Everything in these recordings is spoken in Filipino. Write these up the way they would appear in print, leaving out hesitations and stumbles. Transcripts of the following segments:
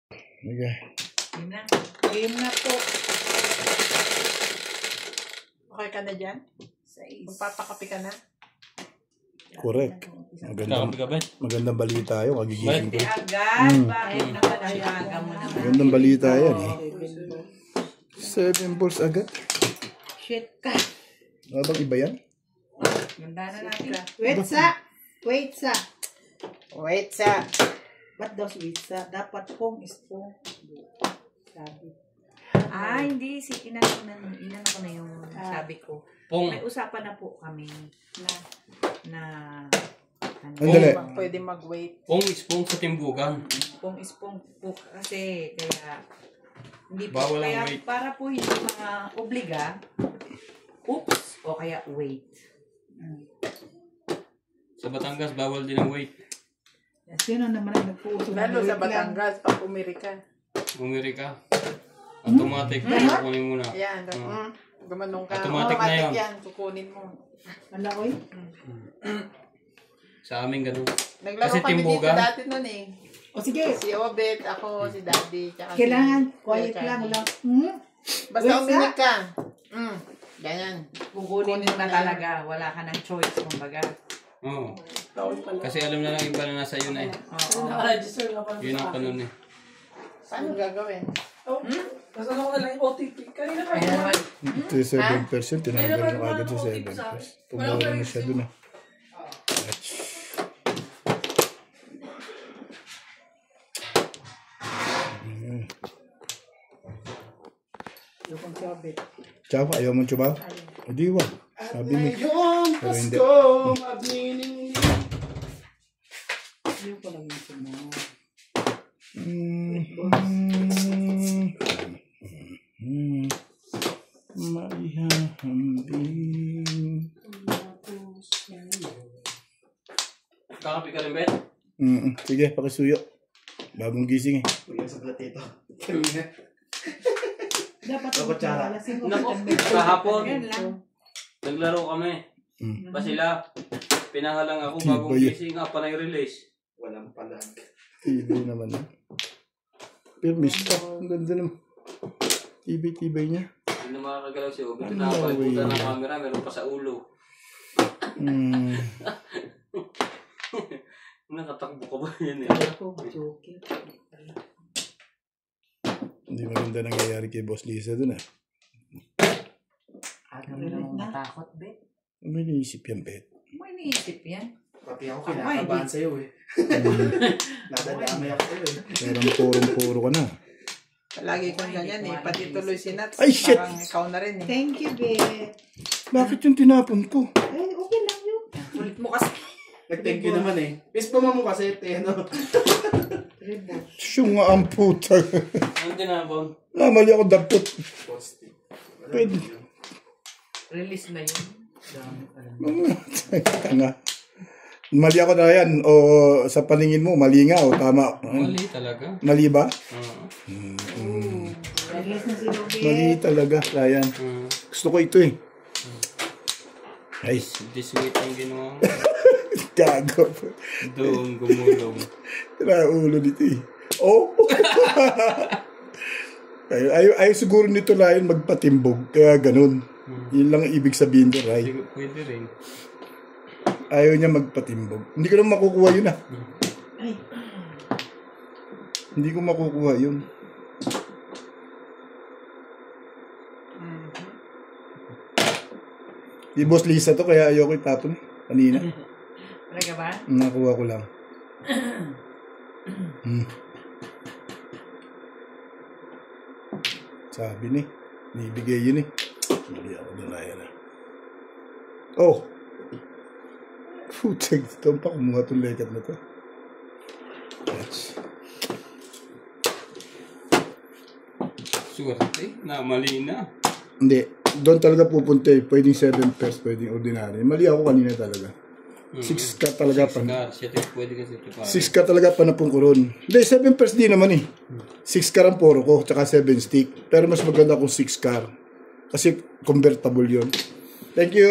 Okay. Game na po. Okay ka na dyan? Magpapakapi ka na? Correct. Magandang balita yun. Magigising ko. Agad. Bakit nakalayaga mo naman? Magandang balita yan eh. 7 balls agad. Shit ka. Ano bang iba yan? Ganda na natin. Wait sa. What does wait sa? Dapat pong is pong. Sabi. Hindi. Inano ko na yung sabi ko. Pong. May usapan na po kami na Andali. Pwede mag-wait. Pong is pong sa timbugan. Pong is pong po kasi kaya hindi po Bawal ang kaya wait. para po hindi mga obliga. Oops o kaya wait. Sa Batangas, bawal din ang wait. Sino naman ang nagpuso? Lalo sa Batangas, pag umiri ka. Umiri ka. Automatic. Kukunin mo na. Ayan. Gumanong ka. Automatic na yun. Yan, kukunin mo. Malakoy? Sa amin ganun. Naglaro Kasi kami dito timbugan. dati nun eh. O sige. Si Obet, ako, si Daddy, tsaka Kailangan, si quiet Kuya lang. Charlie. Wala. Basta Wait, uminig ka. Ganyan. Kukunin mo na talaga. Wala ka ng choice kumbaga. Oo. Kasi alam na lang iba na nasa yun eh. Yun ang kanon eh. Paano gagawin? Nasa ako na lang yung OTP. Kanina pa Kaya naman, Ito yung 7%. Tinanggal na agad sa 7%. Tumura na siya dun ah. Yung sabi. Tsaka, ayaw mo tsubaw? Hindi wag. Sabi mo. Pero hindi. Yung pala yung sumo. Maihahambing. Kakapi ka rin, Bet? Sige, pakisuyo. Bagong gising eh. Dapat lasing ko. Nako, kahapon. yan lang. Naglaro kami. Pa sila. Pinahalang ako bagong Tibay. gising. Pa na yung release. Tibay naman eh. Pero miss ka. Ang ganda naman. Tibay-tibay niya. Hindi na makakagalaw si Obet. Nakapalibutan ng camera. Meron pa sa ulo. Nakatakbo ka ba yan eh? Ako, joking. Hindi maganda nangyayari kay Boss Lisa dun ah. Ano rin ang matakot, Bet? May naisip yan, Bet. May naisip yan. Pati ako kinakabahan sa'yo eh. Nadadamay ako sa'yo eh. Parang purong-puro ka na. Lagi kang ganyan eh. Pati tuloy si Nats. Ay, shit! Parang ikaw na rin eh. Thank you, babe. Bakit yung tinapon ko? Eh, okay lang yun. Ulit mo kasi. Nag-thank you naman eh. Miss pa mo kasi ano. Siyo nga ang puta. Ano tinapon? Mali ako dapot. Pwede. Release na yun. Tanga. Mali ako na yan. O sa paningin mo, mali nga o tama. Mali talaga. Mali ba? Release na si Ruby. Mali talaga. Ryan. Gusto ko ito eh. Ay, Hindi sweet ang ginawa. gago. Doon gumulong. Tira ulo dito eh. Oh! Ayaw siguro nito na yun magpatimbog. Kaya ganun. Yun lang ang ibig sabihin ko, Ray. Pwede rin. Ayaw niya magpatimbog. Hindi ko naman makukuha yun ah. Ay. Hindi ko makukuha yun. Di Boss Lisa to, kaya ayoko itapon eh. Kanina. Talaga ba? Nakuha ko lang. Sabi ni. Nibigay yun eh. Mali ako doon na yan ah. Oh! Putang ito pa kumuha itong lekat na to. Swerte. Mali na. Hindi. Doon talaga pupunta eh. Pwedeng 7 pairs, pwedeng ordinary. Mali ako kanina talaga. 6 ka talaga pa. Pwede kasi ito pa. 6 ka talaga pa na pong kuron. Hindi, 7 pairs di naman eh. 6 car ang poro ko, tsaka 7 stick. Pero mas maganda kung 6 car. Kasi convertible yun. Thank you.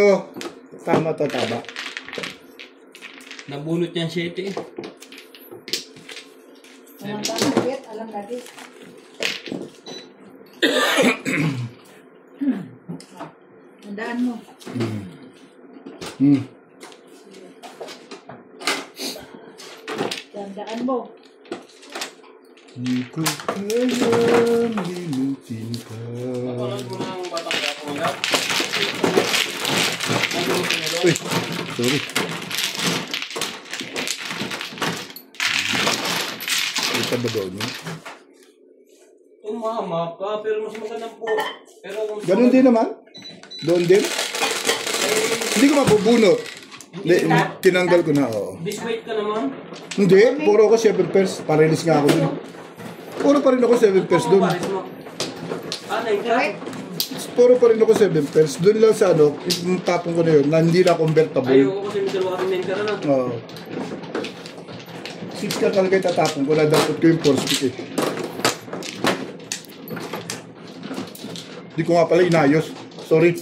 Tama to, tama. Nabunot yan 7 eh. Alam ba ang bet? Alam lagi. Tandaan mo. Tandaan mo. Di ko kayang limutin ka. Napanood mo na ang batang kapong yan? Uy, sorry. Kita ba doon yun? Tumama ka, pero mas magandang po. Pero kung Ganun din naman. Doon din. Hindi ko mabubunot. Hindi, tinanggal ko na, oo. disweight ka naman. Hindi, puro ako 7 pairs. Parelis nga ako dun. Puro pa rin ako 7 pairs dun. Pares mo. Ah, 9 ka? Puro pa rin ako 7 pairs. Dun lang sa ano, yung tapong ko na yun, na hindi na convertible. Ayoko kasi may dalawa kami 9 ka na. Oo. 6 ka talaga yung tatapon ko. Nadapot ko yung 4 stick eh. Hindi ko nga pala inayos. Sorry.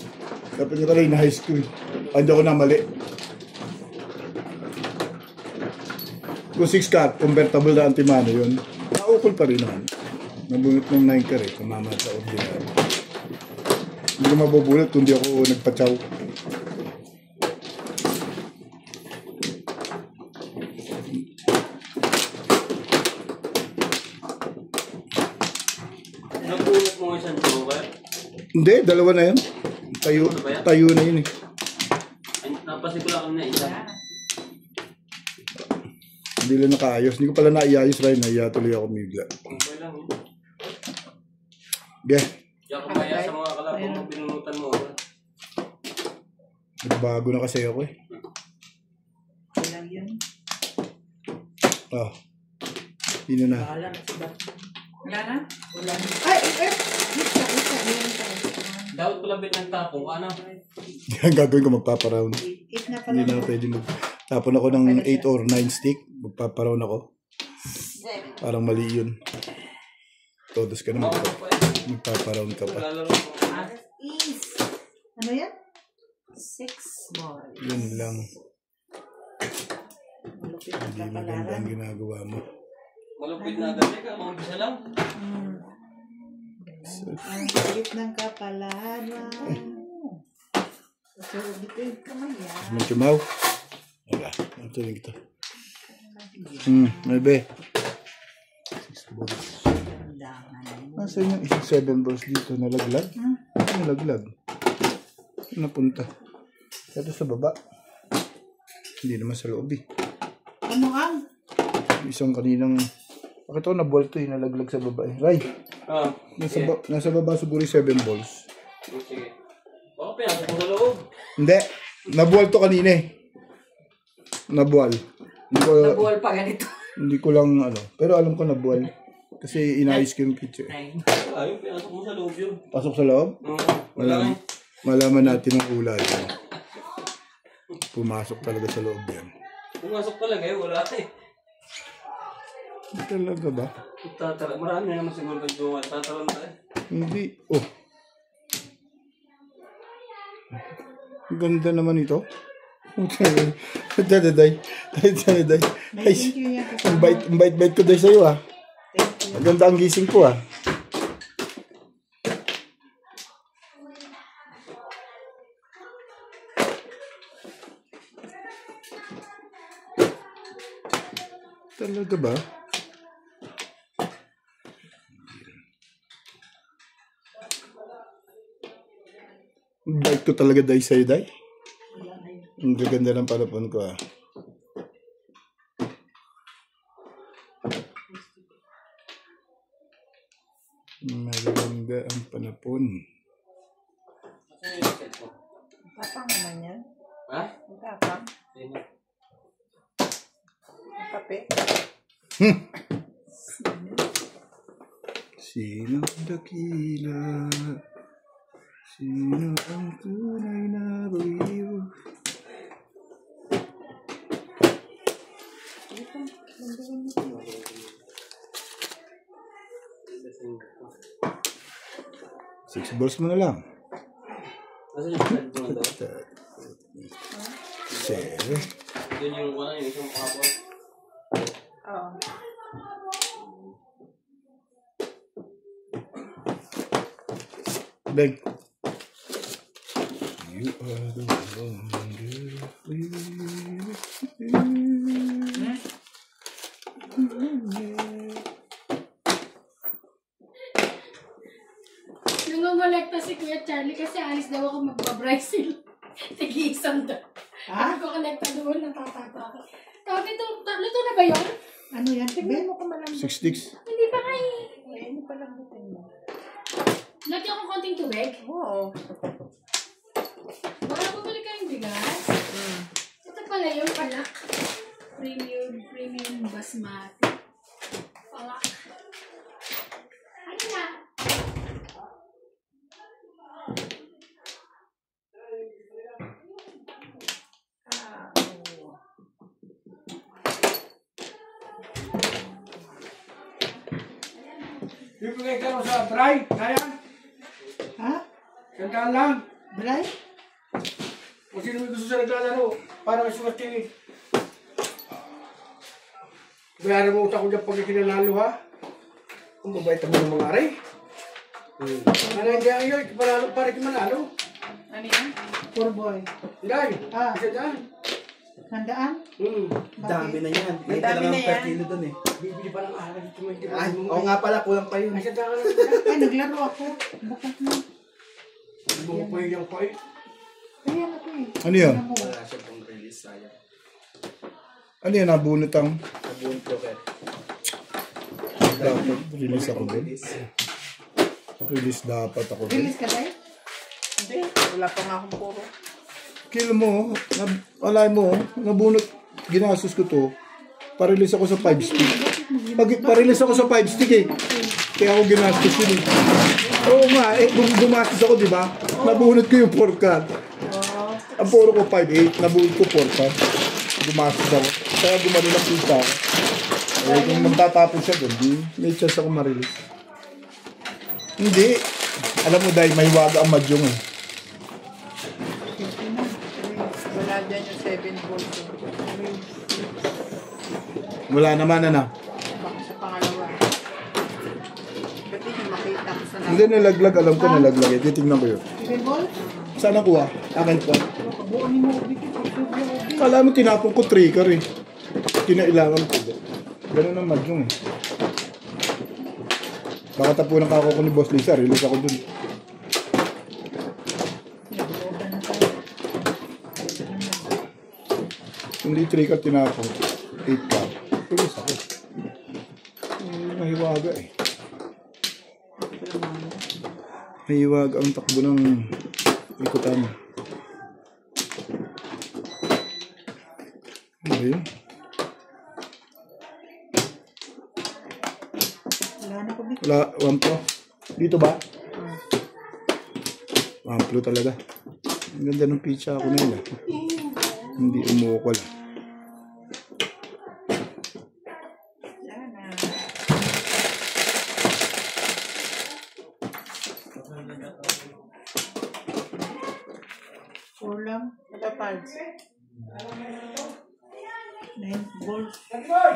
Dapat nga pala inayos ko eh. Hindi ako na mali. Kung 6 ka, convertible na antimano yun. Naukol pa rin naman. Nabunot ng 9 ka rin. Kumama sa ordinary. Hindi ko mabubunot kung di ako nagpachaw. Nabunot mo isang joker. Hindi, dalawa na yan. Tayo na yun eh. Ay, napasigula kami na isa. Hindi lang nakaayos. Hindi ko pala naiayos rin. Naiya tuloy ako bigla. Okay lang yun. Okay. Diyan ka maya sa mga kalabang mo binunutan mo. Nagbago na kasi ako eh. Ilang yun. Ah. Hindi na. Bahala na si Bat. Wala na? Wala na. Ay, isa. Meron tayo. Dapat pala ng tapong, ano? Ang gagawin ko magpaparound. 8 na pala. Hindi na pwede tapon ako ng 8 or 9 stick. Magpaparound ako. Parang mali yun. Todos ka na magpaparound ka pa. Lalaro mo. Is. Ano yan? 6 more. Yun lang. Malupit ang Hindi maganda kapalaran. ang ginagawa mo. Malupit na agad ka, mga bisa lang. Ang kulit ng kapalaran. So, dito kamay yan. Magkimaw. Wala. Ito yung kita. May be. 6 balls. Nasa yung isang 7 balls dito. Nalaglag? Nalaglag. Napunta. Ito sa baba. Hindi naman sa loob eh. Ano ang? Isang kaninang... Bakit ako nabuwalto eh, nalaglag sa baba eh. Ray, Ah, nasa baba siguro yung 7 balls. sige. Baka pinasok mo sa loob. Hindi, nabuwalto kanina eh. Nabuwal. Nabuwal pa ganito. Hindi ko lang ano, pero alam ko nabuwal. Kasi inayos ko yung picture. Ayun, pinasok mo sa loob yun. Pasok sa loob, Wala malaman natin ang ulan. Pumasok talaga sa loob yan. Pumasok talaga eh, wala eh. Talaga ba? Tatara, marami na naman siguro nagdungan. Tatara na eh. Hindi. Oh. Ang ganda naman ito. Dadaday. Dadaday. Ay, Thank you yan. ang bait ko dahil sa'yo ah. Ang ganda ang gising ko ah. Talaga ba? Ang bait ko talaga dahil sa'yo, Day. Ang gaganda ng palapon ko ah. Maganda ang panapon. Tapang naman yan. Ha? Tapang. Sino? Kape. Sino ang dakila? Sino ang tunay na baliw? Six balls mo na lang. Nasaan yung side mo na daw? Seven. Yun yung wala yung isang kapwa. Oo. Beg. You are the one. Nangongolekta si Kuya Charlie kasi alis daw ako magpa-Brazil. Tig-isang daw. Ano ko kolekta doon, natatato ako. Tapos ito na ba yun? Ano yan? Tignan mo kung malamig. 6 sticks. Hindi pa kayo. Hindi pa lang natin mo. Lagyan ko konting tubig. Oo. Baka bumili kayong bigas. Ito pala yung palak. Premium basmati. Palak. Ano na? Bibigay ka mo sa Bray, Ryan. Ha? Sandaan lang. Bray? Kung sino may gusto sa naglalaro, para may swerte. Bayaran mo utak ko dyan pag ikinalalo, ha? Kung mabait mo ng mga aray. Ano hindi ang iyo, ikipanalo para ikimanalo. Ano yan? Poor boy. Hindi, Ah. sandaan. Handaan? Dami na yan. Ang dami na yan. Per kilo dun eh. Bibili pa ng aral dito mo, hindi Ay, mo. oo nga pala, kulang pa yun. Ay, sandaan ka lang. Ay, naglaro ako. Bukas na. Hindi mo po yung ko eh. Ayan ako eh. Ano yan? Ano mo? Wala siya pong release, sayang. Ano yan? Nabunot ang Nabunod ko kaya. dapat. Release ako din. Release dapat ako din. Release ka tayo? Hindi. Wala pa nga akong puro. Kill mo, alay mo, nabunot, ginastos ko to. Pa-release ako sa 5 stick. Pa-release ako sa 5 stick eh. Kaya ako ginastos yun eh. Oo nga, eh, gumastos ako, di ba? Nabunot ko yung 4 card. Ang puro ko 5-8, nabunot ko 4 card. Gumastos ako. Kaya gumano lang pita ako. Eh, kung magtatapos siya doon, may chance ako ma-release. Hindi. Alam mo dahil may waga ang madyong eh. Wala dyan yung 7 volts. Wala naman na. Baka sa pangalawa. Pati yung makita ko sa Hindi nalaglag, alam ko nalaglag eh. Titignan ko yun. Rebol? Saan nakuha? Akin po. Kabuunin mo ubi ko. Kala mo tinapon ko trigger eh. Kinailangan ko. Ganun ang madyong eh. Baka tapunan ka ako ni Boss Lisa. Release ako dun. Hindi trigger tinapon. 8 ka. Release ako. Mahiwaga eh. Mahiwaga ang takbo ng ikutan. Ano ba yun? Wala na ko dito. Wala, 1 pro. Dito ba? 1 pro talaga. Ang ganda ng pizza ako na yun. Hindi umukol. Four lang. Ito, Pards. 9 volts. Boy!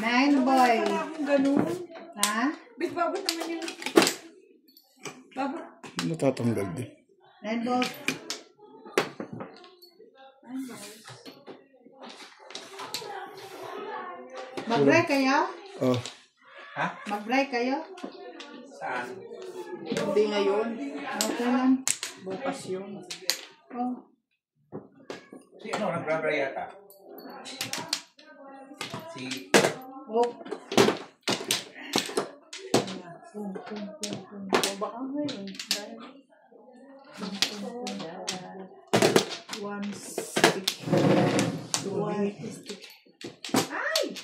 9 boy. Wala akong ganun. Ha? Bit babot naman yun. Babot. Natatanggal din. 9 volts. Mag-break kayo? Oh, Mag-break kayo? Saan? Hindi ngayon. Okay lang. Bukas yun. Oh. Si ano, nagbabray yata? Si... Oh. O baka ngayon. Dahil... One stick. One stick. Ay!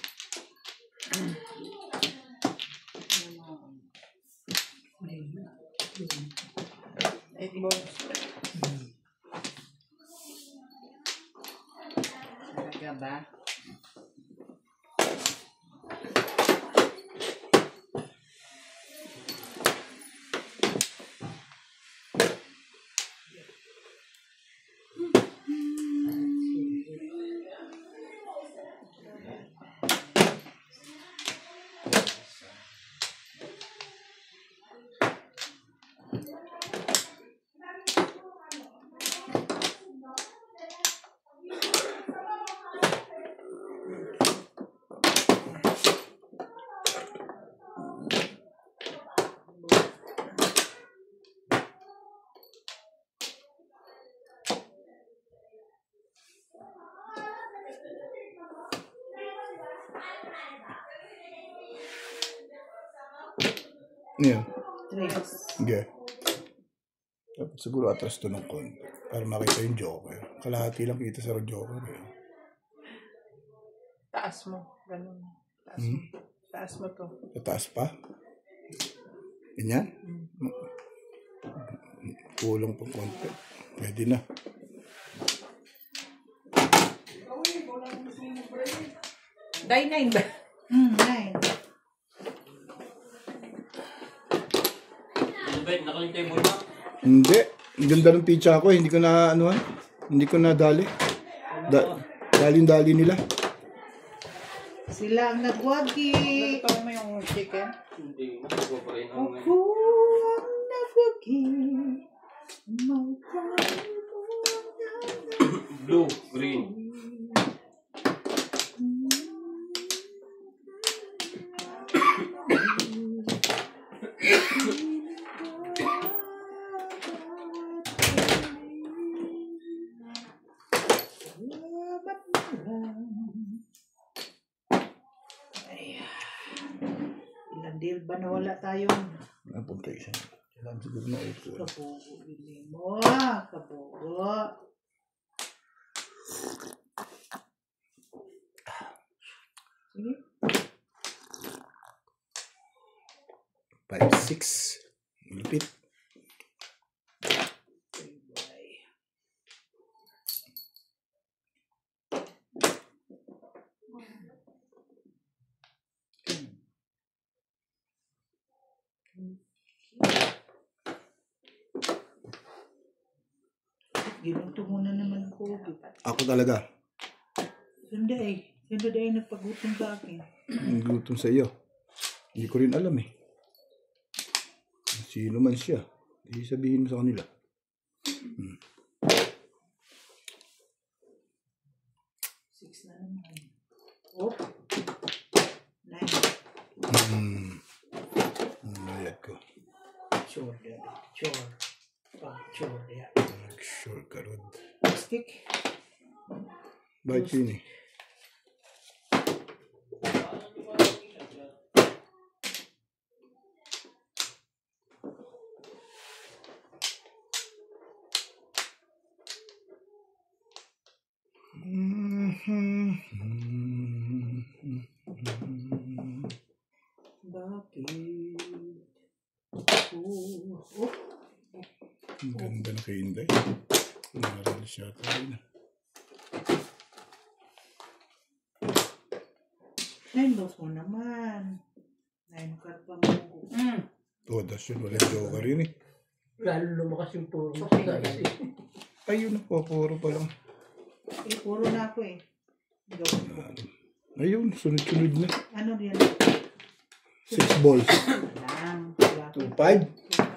8 volts. Talaga ba? Yeah. 3. Okay. Dapat siguro atras to ng konti. Para makita yung Joker. Kalahati lang kita sa Joker. Taas mo. Ganun. Taas mo. Taas mo to. Tataas pa? Ganyan? Kulong pang konti. Pwede na. Die 9 ba? 9. Albert, nakaling table na. Hindi. Ang ganda ng pizza ko. Hindi ko na ano hindi ko na dali. Dali nila. Sila ang nagwagi. Ito mo yung chicken. Hindi, nakago pa rin. Ako ang nagwagi. Blue, green. Ilang deal ba na wala tayong Napunta isa. Kailangan siguro na ito. kabugo? Bili mo. Kabugo. Sige. 5, 6. Lupit. Ginuto mo na naman ko. Ako talaga. Sunday. Sunday nagpagutom sa akin. Ang gutom sa iyo. Hindi ko rin alam eh. Sino man siya. Hindi sabihin mo sa kanila. Six na naman. Oh. 9. Mayad ko. Sure, daddy. Sure. Sure, daddy. Sure ka ron. Stick. Bakit yun eh? Bakit? Ang ganda na kay Inday. Naral siya tayo na. 9 balls mo naman. 9 karpa mo. Todas yun. Walang joker yun eh. Lalo lumakas yung puro. Ayun po. Puro pa lang. Eh, puro na ako eh. Go. Ayun. Sunod-sunod na. Ano yan? 6 balls. Lang. 2, 5.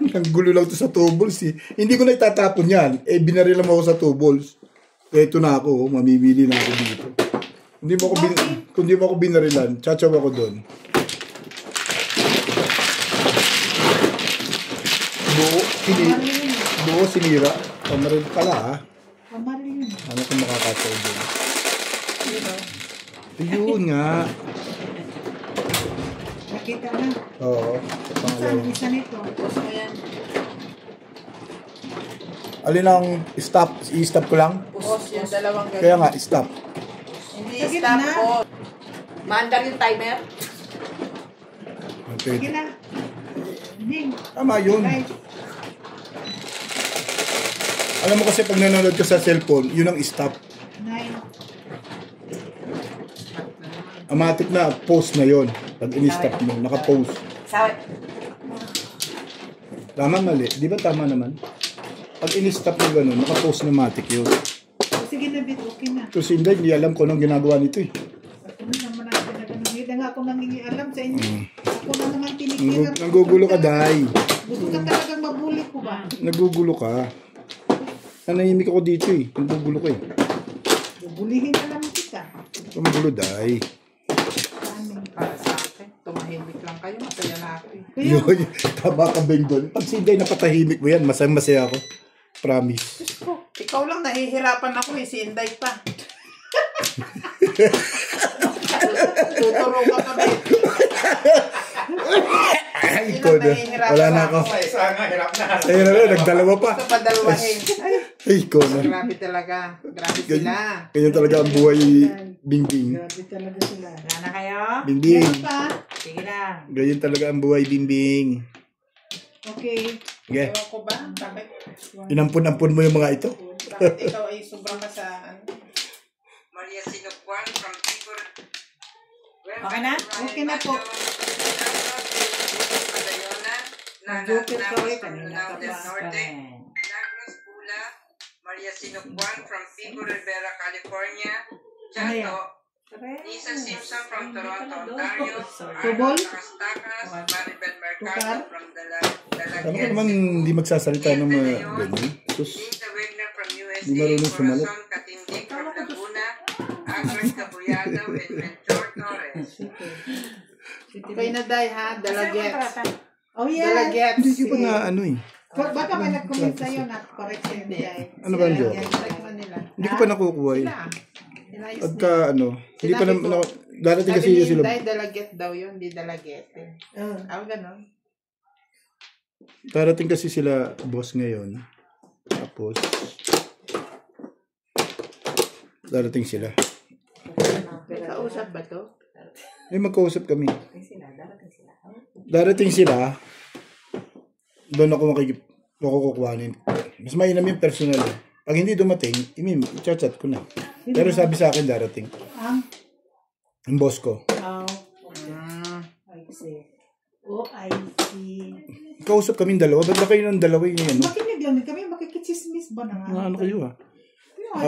Ang gulo lang to sa 2 balls eh. Hindi ko na itatapon yan. Eh, binaril mo ako sa 2 balls. Ito na ako. Mamimili na ako dito. Kung di mo ako binarilan, chachaw ako doon. Buo sinira. Pamaril pala ha. Pamaril yun. Ano kung makakachaw doon? Ayun nga. Nakita na. Oo. Saan isa nito? Alin ang stop? I-stop ko lang? Boss, yung dalawang ganun. Kaya nga, stop. Hindi, Sige stop na. po. Maandar yung timer. Okay. Sige na. Ning. Tama yun. Guys. Alam mo kasi pag nanonood ka sa cellphone, yun ang stop. 9. Automatic na, post na yun. Pag in-stop mo, naka-post. Sabi. Tama, mali. Di ba tama naman? Pag in-stop mo gano'n, naka-post na matic yun. Sige na, bit. Okay na. Kasi hindi alam ko anong ginagawa nito eh. Ako na naman ang pinagano. Hindi na nga ako nangingialam sa inyo. Ako na naman tinikiram. Nagugulo ka, Day. Gusto ka talagang mabuli ko ba? Nagugulo ka. Nanahimik ako dito eh. Nagugulo ko eh. Bubulihin na lang kita. Magulo, Day. Amin. Para sa akin, tumahimik lang kayo, masaya na ako eh. Yun, tama ka, Beng, doon. Pag si Day napatahimik mo yan, masaya ako. Promise. Diyos ko, ikaw lang nahihirapan ako eh, si Inday pa. Tuturo ka pa ba? Ay, ikaw talaga. nahihirapan Wala na ako. Isa nga, hirap na. Ayun na, nagdalawa pa. Gusto pa dalawahin. Ay, Ay, ko na. grabe talaga. Grabe sila. Ganyan talaga ang buhay, Bingbing. Grabe talaga sila. Wala na kayo? Bingbing. Meron pa? Sige lang. Ganyan talaga ang buhay, Bingbing. Okay. Okay. Ewan ko ba? Bakit? Inampun-ampun mo yung mga ito. Bakit ikaw ay sobrang ka sa ano? Maria Sinupuan from Tibor. Okay na? Okay na po. Joker ka ulit. Kanina ka pa. Norte. Negros Pula. Maria Sinupuan from Pico Rivera, California. Ano yan? Chato. Lisa Simpson from Toronto, Ontario. Tubol? Takas-takas. Maribel Mercado from Ano ka Dalaguet. naman hindi magsasalita ng mga ganyan? Sus, Lisa Wagner from USA. Hindi marunong sumalit. Corazon Katindig from Laguna. Agnes Cabuyado and Mentor Torres. Okay na, Day, ha? Dalagets. Oh, yeah. Dalagets. hindi ko pa na ano eh. Baka may nag-comment sa'yo na correct yun, Day. Ano ba yun? Correct mo nila. Hindi ko pa nakukuha eh. Sila. Inayos Pagka ano, hindi pa Sinabi na, ko. darating kasi Sabi ni sila, Day, dalaget daw yun, di dalagete. Ah, ganon. darating kasi sila boss ngayon. Tapos, darating sila. Kausap ba to? May magkausap kami. Darating sila, doon ako makukukuhanin. Mas mainam yung personal. Pag hindi dumating, i-chat ko na. Pero sabi sa akin darating. Ang boss ko. Oh. I see. Oh, I see. Kausap kami dalawa. Ba't ba kayo ng dalawa yung ano? Makinig lang kami, makikichismis ba na nga? Ano kayo ah?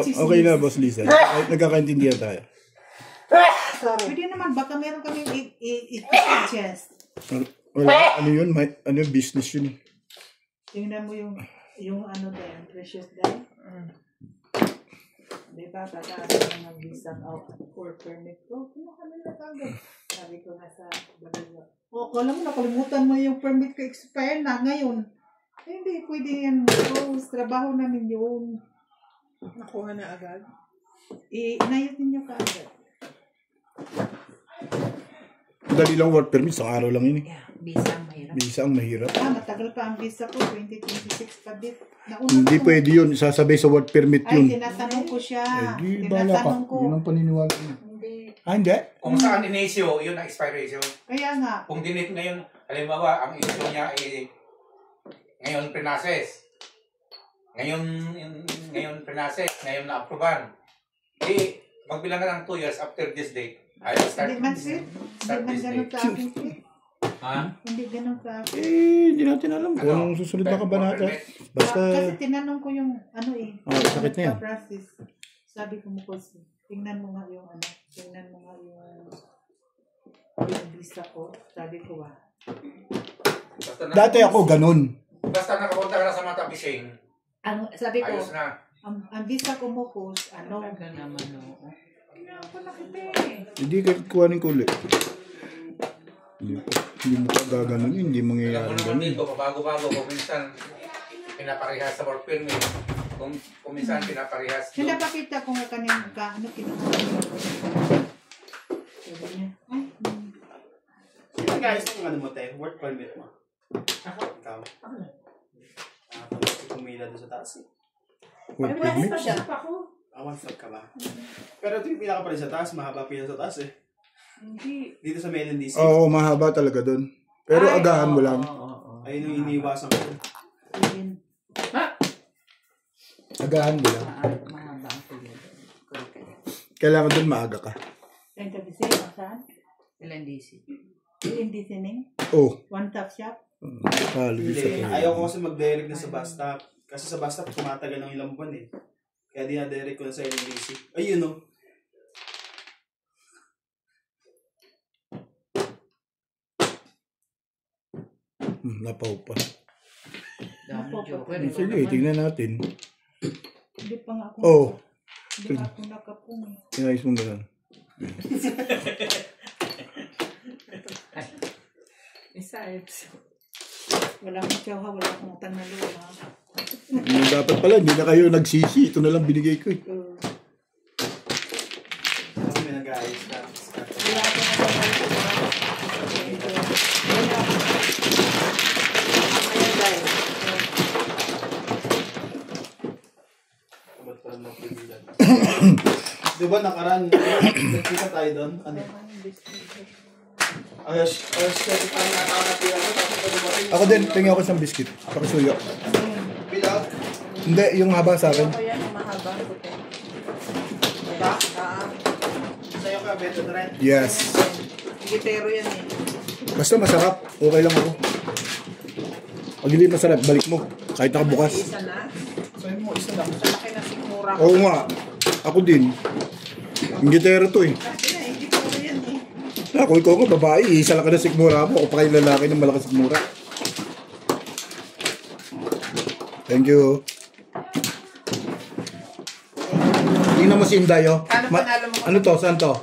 Chismis. Okay na, Boss Lisa. Ay, nagkakaintindihan tayo. Pwede naman, baka meron kami i-suggest. Wala, ano yun? Ano yung business yun? Tingnan mo yung ano din, precious din. Diba, tataas ng visa for permit ko. Kinuha nila kagad. Sabi ko nga sa bagay. O, kala mo nakalimutan mo yung permit ko expire na ngayon. Eh, hindi, pwede yan. Trabaho namin yun. Nakuha na agad. Inayos ninyo kaagad. Dali lang work permit, sa araw lang yun eh. Yeah, visa ang mahirap. Visa ang mahirap. Matagal pa ang visa ko, 2026 pa din. Hindi pwede yun, sasabay sa work permit Ay, yun. tinatanong ko siya. Di bala ka. Tinatanong ko. Yun ang paniniwala ko. Hindi. Hindi? Kung saan in-issue, yun ang expiration. Kaya nga. Kung dinit ngayon, halimbawa, ang issue niya ay ngayon pinases. Ngayon pinases, ngayon na-approvean. Eh, magbilang ka ng 2 years after this date. Ay, start Hindi man sir. start Hindi man this ganun date. sa akin. Sir. Ha? Hindi ganun sa akin. Hindi natin alam kung anong susunod na kabanata. Basta, Kasi tinanong ko yung ano eh. sakit na yan. Process. Sabi ko mo po, tingnan mo nga yung ano. Tingnan mo nga yung visa ko. Sabi ko dati ako ganun. Basta nakapunta ka na sa mata fishing, sabi ko, ayos na. ang visa ko mo po, ano. Talaga naman, oo. Ako nakita eh. Hindi ka kuhanin ko ulit. Hindi mo ka gaganon yun. Hindi Alam mangyayari mo naman ganun. dito, pabago-bago, kung minsan pinaparehas sa work permit, kung minsan pinaparehas doon. Pinapakita ko nga kanina ano kinuha niya. Sabi niya, Guys, kung ano mo tayo, work permit mo. Ako? Ikaw. Pumila doon sa taas eh. Work permit? One stop ka ba? Pero ito yung pila ka pa rin sa taas, mahaba pila sa taas eh. Hindi. Dito sa Melon DC. Oo, mahaba talaga doon. Pero agahan mo lang. Ayun yung iniiwasan ko. Agahan mo lang. Mahaba ang tuloy. Kailangan doon maaga ka. Yung kabisi, saan? Ilan DC? Yung indisening? Oh. One top shop? Halos sa Hindi, ayaw ko kasi mag-direct na sa bus stop. Kasi sa bus stop, tumatagal ng ilang buwan eh. Kaya dinadirect ko na sa LDC. Ayun o. Napaw pa. Dami joker. Sige, tingnan natin. Hindi pa nga ako. Oh. Hindi pa ako nakapung. Inayos mong ganun. Wala akong tsawa, wala akong utang na loob. Dapat pala, hindi na kayo nagsisi. Ito na lang binigay ko eh. Kasi may nag-aayos ka. Wala akong utang na loob. ba nakaraan? Nagkita tayo doon? Ano? Ayos, kasi tayo nakakapila ko. Tapos ko dumating. Ako din, tingin ako isang biscuit. Pakisuyo. Pilaw? Hindi, yung haba sa akin. Ako yan, yung mahaba. Puti. Ba? Sa'yo ka, beto na rin. Yes. Gitero yan eh. Basta masarap. Okay lang ako. Pag hindi masarap, balik mo. Kahit nakabukas. Isa na. Sa'yo mo, isa lang. Sa laki na sigmura ko. Oo nga. Ako din. Ingitero to eh. Kasi na, gitero yan eh. Ako, ikaw nga, babae. Isa lang ka na sigmura mo. Ako pa kayo lalaki ng malakas sigmura. Thank you. Tingnan mo si Inday, oh. Ano to? Saan to?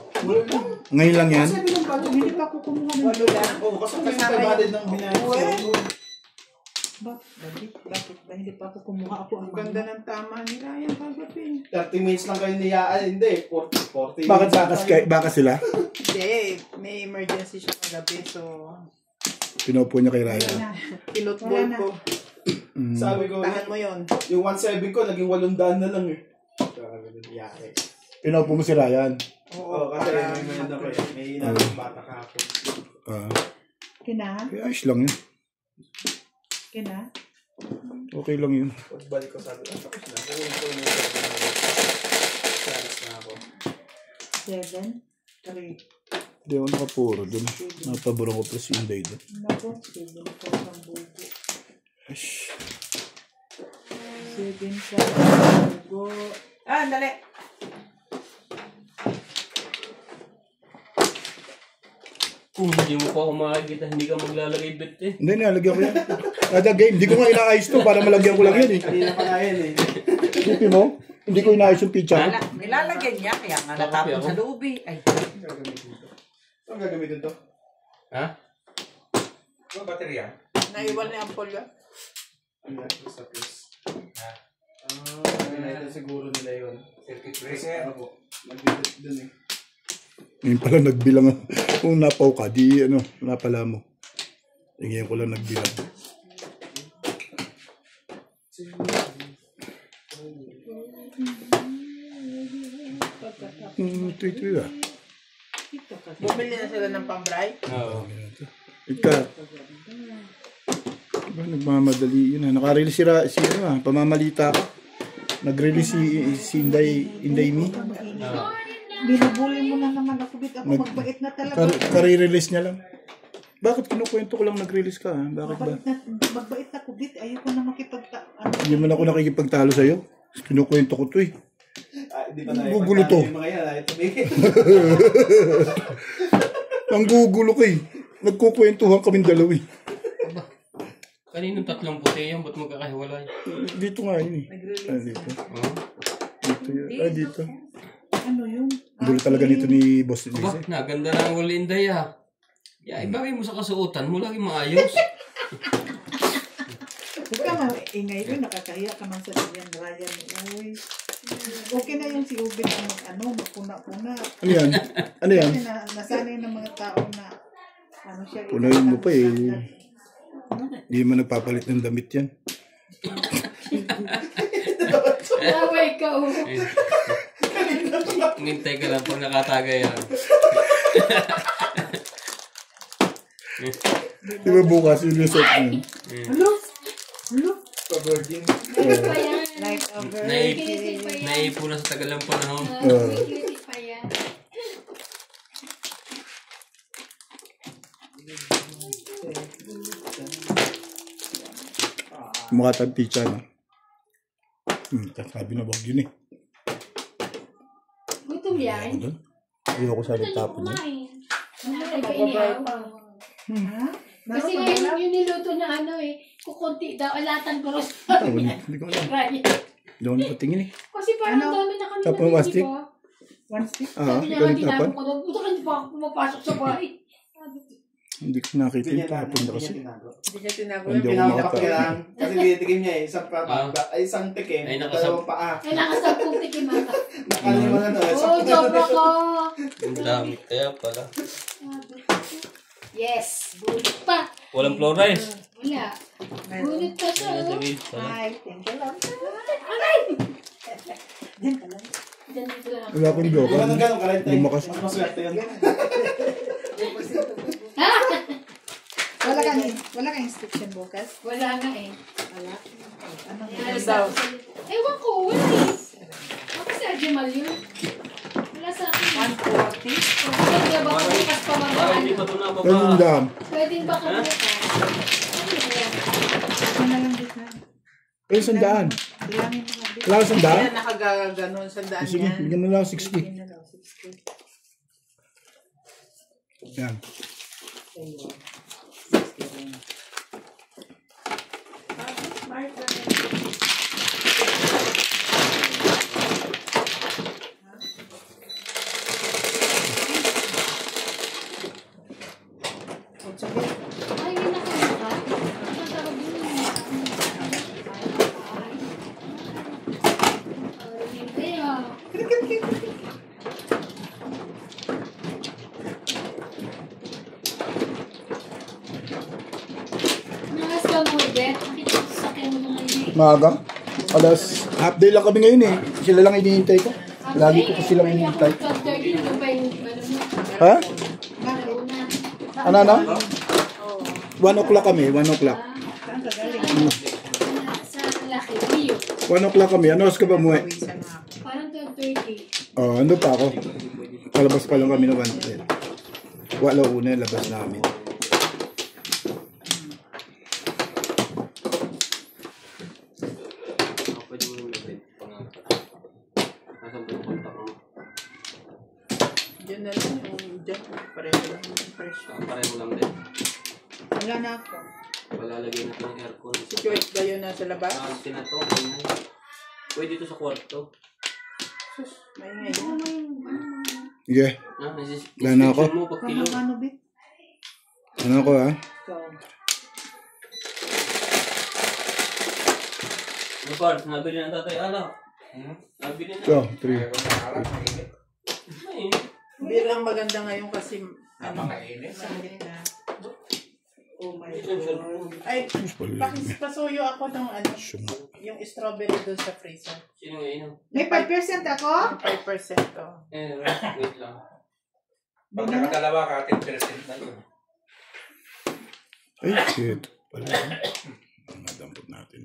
Ngayon lang yan? Hindi pa ako kumuha ng Walo lang. Oo, kasi may pagbalid ng binayad sa'yo. Bakit ba hindi pa ako kumuha? Ako ang Ganda ng tama ni Ryan kagabi. 30 minutes lang kayo niyaan. Hindi, 40 Bakit bakas sila? Hindi, may emergency siya kagabi so Pinupo niya kay Ryan. pinutbol ko. Sabi ko, Tahan mo yun. yung 1.7 ko, naging 800 na lang eh. Yari. Pinupo mo si Ryan. Oo, kasi may ano ko eh. May inanong bata kahapon. Kina? Ayos lang yun. Kina? Okay lang yun. Pagbalik ko sabi, tapos na. Kukunin ko yung salas na ako. 7? 3. Hindi ako nakapuro dun. Napaborong ko plus yung Inday dun. Nako, 7 ko ang bugo. 7 sa bugo. Ah, dali. Kung hindi mo pa ako makikita, hindi ka maglalagay bet eh. Hindi, nalagyan ko yan. Kada game, hindi ko nga inaayos to para malagyan ko lang yan eh. Kanina pa na yan eh. Sipi mo, hindi ko inaayos yung pizza. Nilalagyan niya, kaya nga natapon sa loob eh. Ay, Saan gagamitin to? Ha? Ano baterya? naiwan ni Ampol yan. Ano yan? Sa plus. Ito siguro nila yun. Circuit Kasi breaker. ako, nag-visit dun eh. Ngayon pala nagbilang. Kung napaw ka, di ano, napala mo. Ngayon ko lang nagbilang. Tuy-tuy ah. Bumili na sila ng pambray. Oo. Ika. Diba, nagmamadali yun ah. Nakarelease si ano ah, pamamalita ka. Nag-release si Inday Mi. Binubuli mo na naman ako, bit ako magbait na talaga. Kare-release niya lang. Bakit kinukwento ko lang nag-release ka? Bakit ba? Magbait ako, bit. Ayoko na Hindi man ako nakikipagtalo sa'yo. Kinukwento ko to eh. Di ba na Gugulo to. yung mga yan, ay tumigil. Ang gugulo ko eh. Nagkukwentuhan kaming dalawa eh. Kaninong tatlong puti yan? Ba't magkakahiwalay? Dito nga yun eh. Dito. Dito yun. Dito. Ano yun? Gulo talaga nito ni Boss Lise. Aba, naganda na ang wali Inday ah. Ibagay mo sa kasuotan mo, lagi maayos. Huwag ka maingay ko, nakakahiya ka man sa Ryan. Uy. Okay na yung si Ubin ang magpuna-puna. Ano yan? Ano yan? Kasi nasanay ng mga tao na ano siya. Punayin mo pa eh. Hindi mo nagpapalit ng damit yan. Away ka oh. Ngintay ka lang pag nakatagay yan. Di ba bukas yung resort mo? Hello? Hello? Pa-virgin. Pa yan. Like a virgin. Naipo na sa tagal ng panahon. Kinisip pa yan. Mukha tayong pizza na. Sabi na wag yun eh. Gutom yan. Ayoko sa tapon yun. Kasi ngayon yung niluto na ano eh, kukunti daw, alatan ko rosa. Hindi ko alam. Hindi ko napatingin eh. Kasi parang dami na kami Tapon nabili, plastic? di ba? One stick? Sabi niya nga tinapon ko daw, buto ka pa ako pumapasok sa bahay. Hindi ko nakita yung tapon na kasi. Hindi niya tinago Hindi yung ako Pinapakap niya lang. Kasi binitikim niya eh. Isang tikim. Ay, Dalawang paa. Kailangan sa puti kimata. Nakalima na to. Oo, sobra ko. Ang dami. Kaya pala. Yes, bunot pa. Walang fluoride. Wala. Bunot pa siya. Sa Oh. gilid pala. Hi, thank you lang. Aray! Diyan ka lang. Dito lang ako. Wala akong joke. Wala nang ganun ka-live tayo. Lumakas. Mas maswerte yun. Wala kang inscription bukas? Wala nga eh. Wala. Ano Ano daw? Ewan ko, wala eh. Ako si Arjemal yun. Wala sa akin. 140. Pwede ba bukas pa mga Parang hindi ano? pa ito na Ganun dam. Pwede ba kami ito? Ito na lang dito. Eh, sandaan. Bilangin mo nga dito. Wala kang sandaan? Yan, nakagaganon sa daan Sige, yan. bigyan mo lang 60. Bilangin na daw, 60. Yan. Ayun. 60 rin. Smart lang. Ay, yun na kayo ba? Ang tawag yun eh. Kaya. Nangas ka mo, Beth. Nakita ko sa akin mo naman yun. Maaga. Alas, half day lang kami ngayon eh. Sila lang hinihintay ko. Lagi ko silang hinihintay. Ha? Ano? 1 o'clock kami, 1 o'clock. Sa laki, Rio. 1 o'clock kami. Ano oras ka ba muwi? Parang 12:30. Oh, ano pa ako? Palabas pa lang kami ng 1:10. Wala una, labas namin. Pwede mo yung labit. Nasaan ba yung kontak mo? Diyan na lang yung dyan. Pareho lang yung presyo. Pareho lang din. Wala na ako. Palalagay na itong aircon. Si Joyce ba yun nasa labas? Sinato. Pwede ito sa kwarto. Sus, maingay yan. Sige. Wala na ako. Mo, pag kilo. Ano, Bit? Ano ako ha? Ikaw. Lupard, nabili ng tatay. Ano? Nabili na. So, 3. Ay, Hindi lang maganda ngayon kasi Napakainit. mainit na. Oh my ito yung God. cellphone. Ay, pasuyo ako ng ano, yung strawberry doon sa freezer. Sino nga inom? May 5% ako? 5% to. Eh, wait lang. Pag nakadalawa ka, 10% na yun. Ay, shit. Pala. Nadampot natin.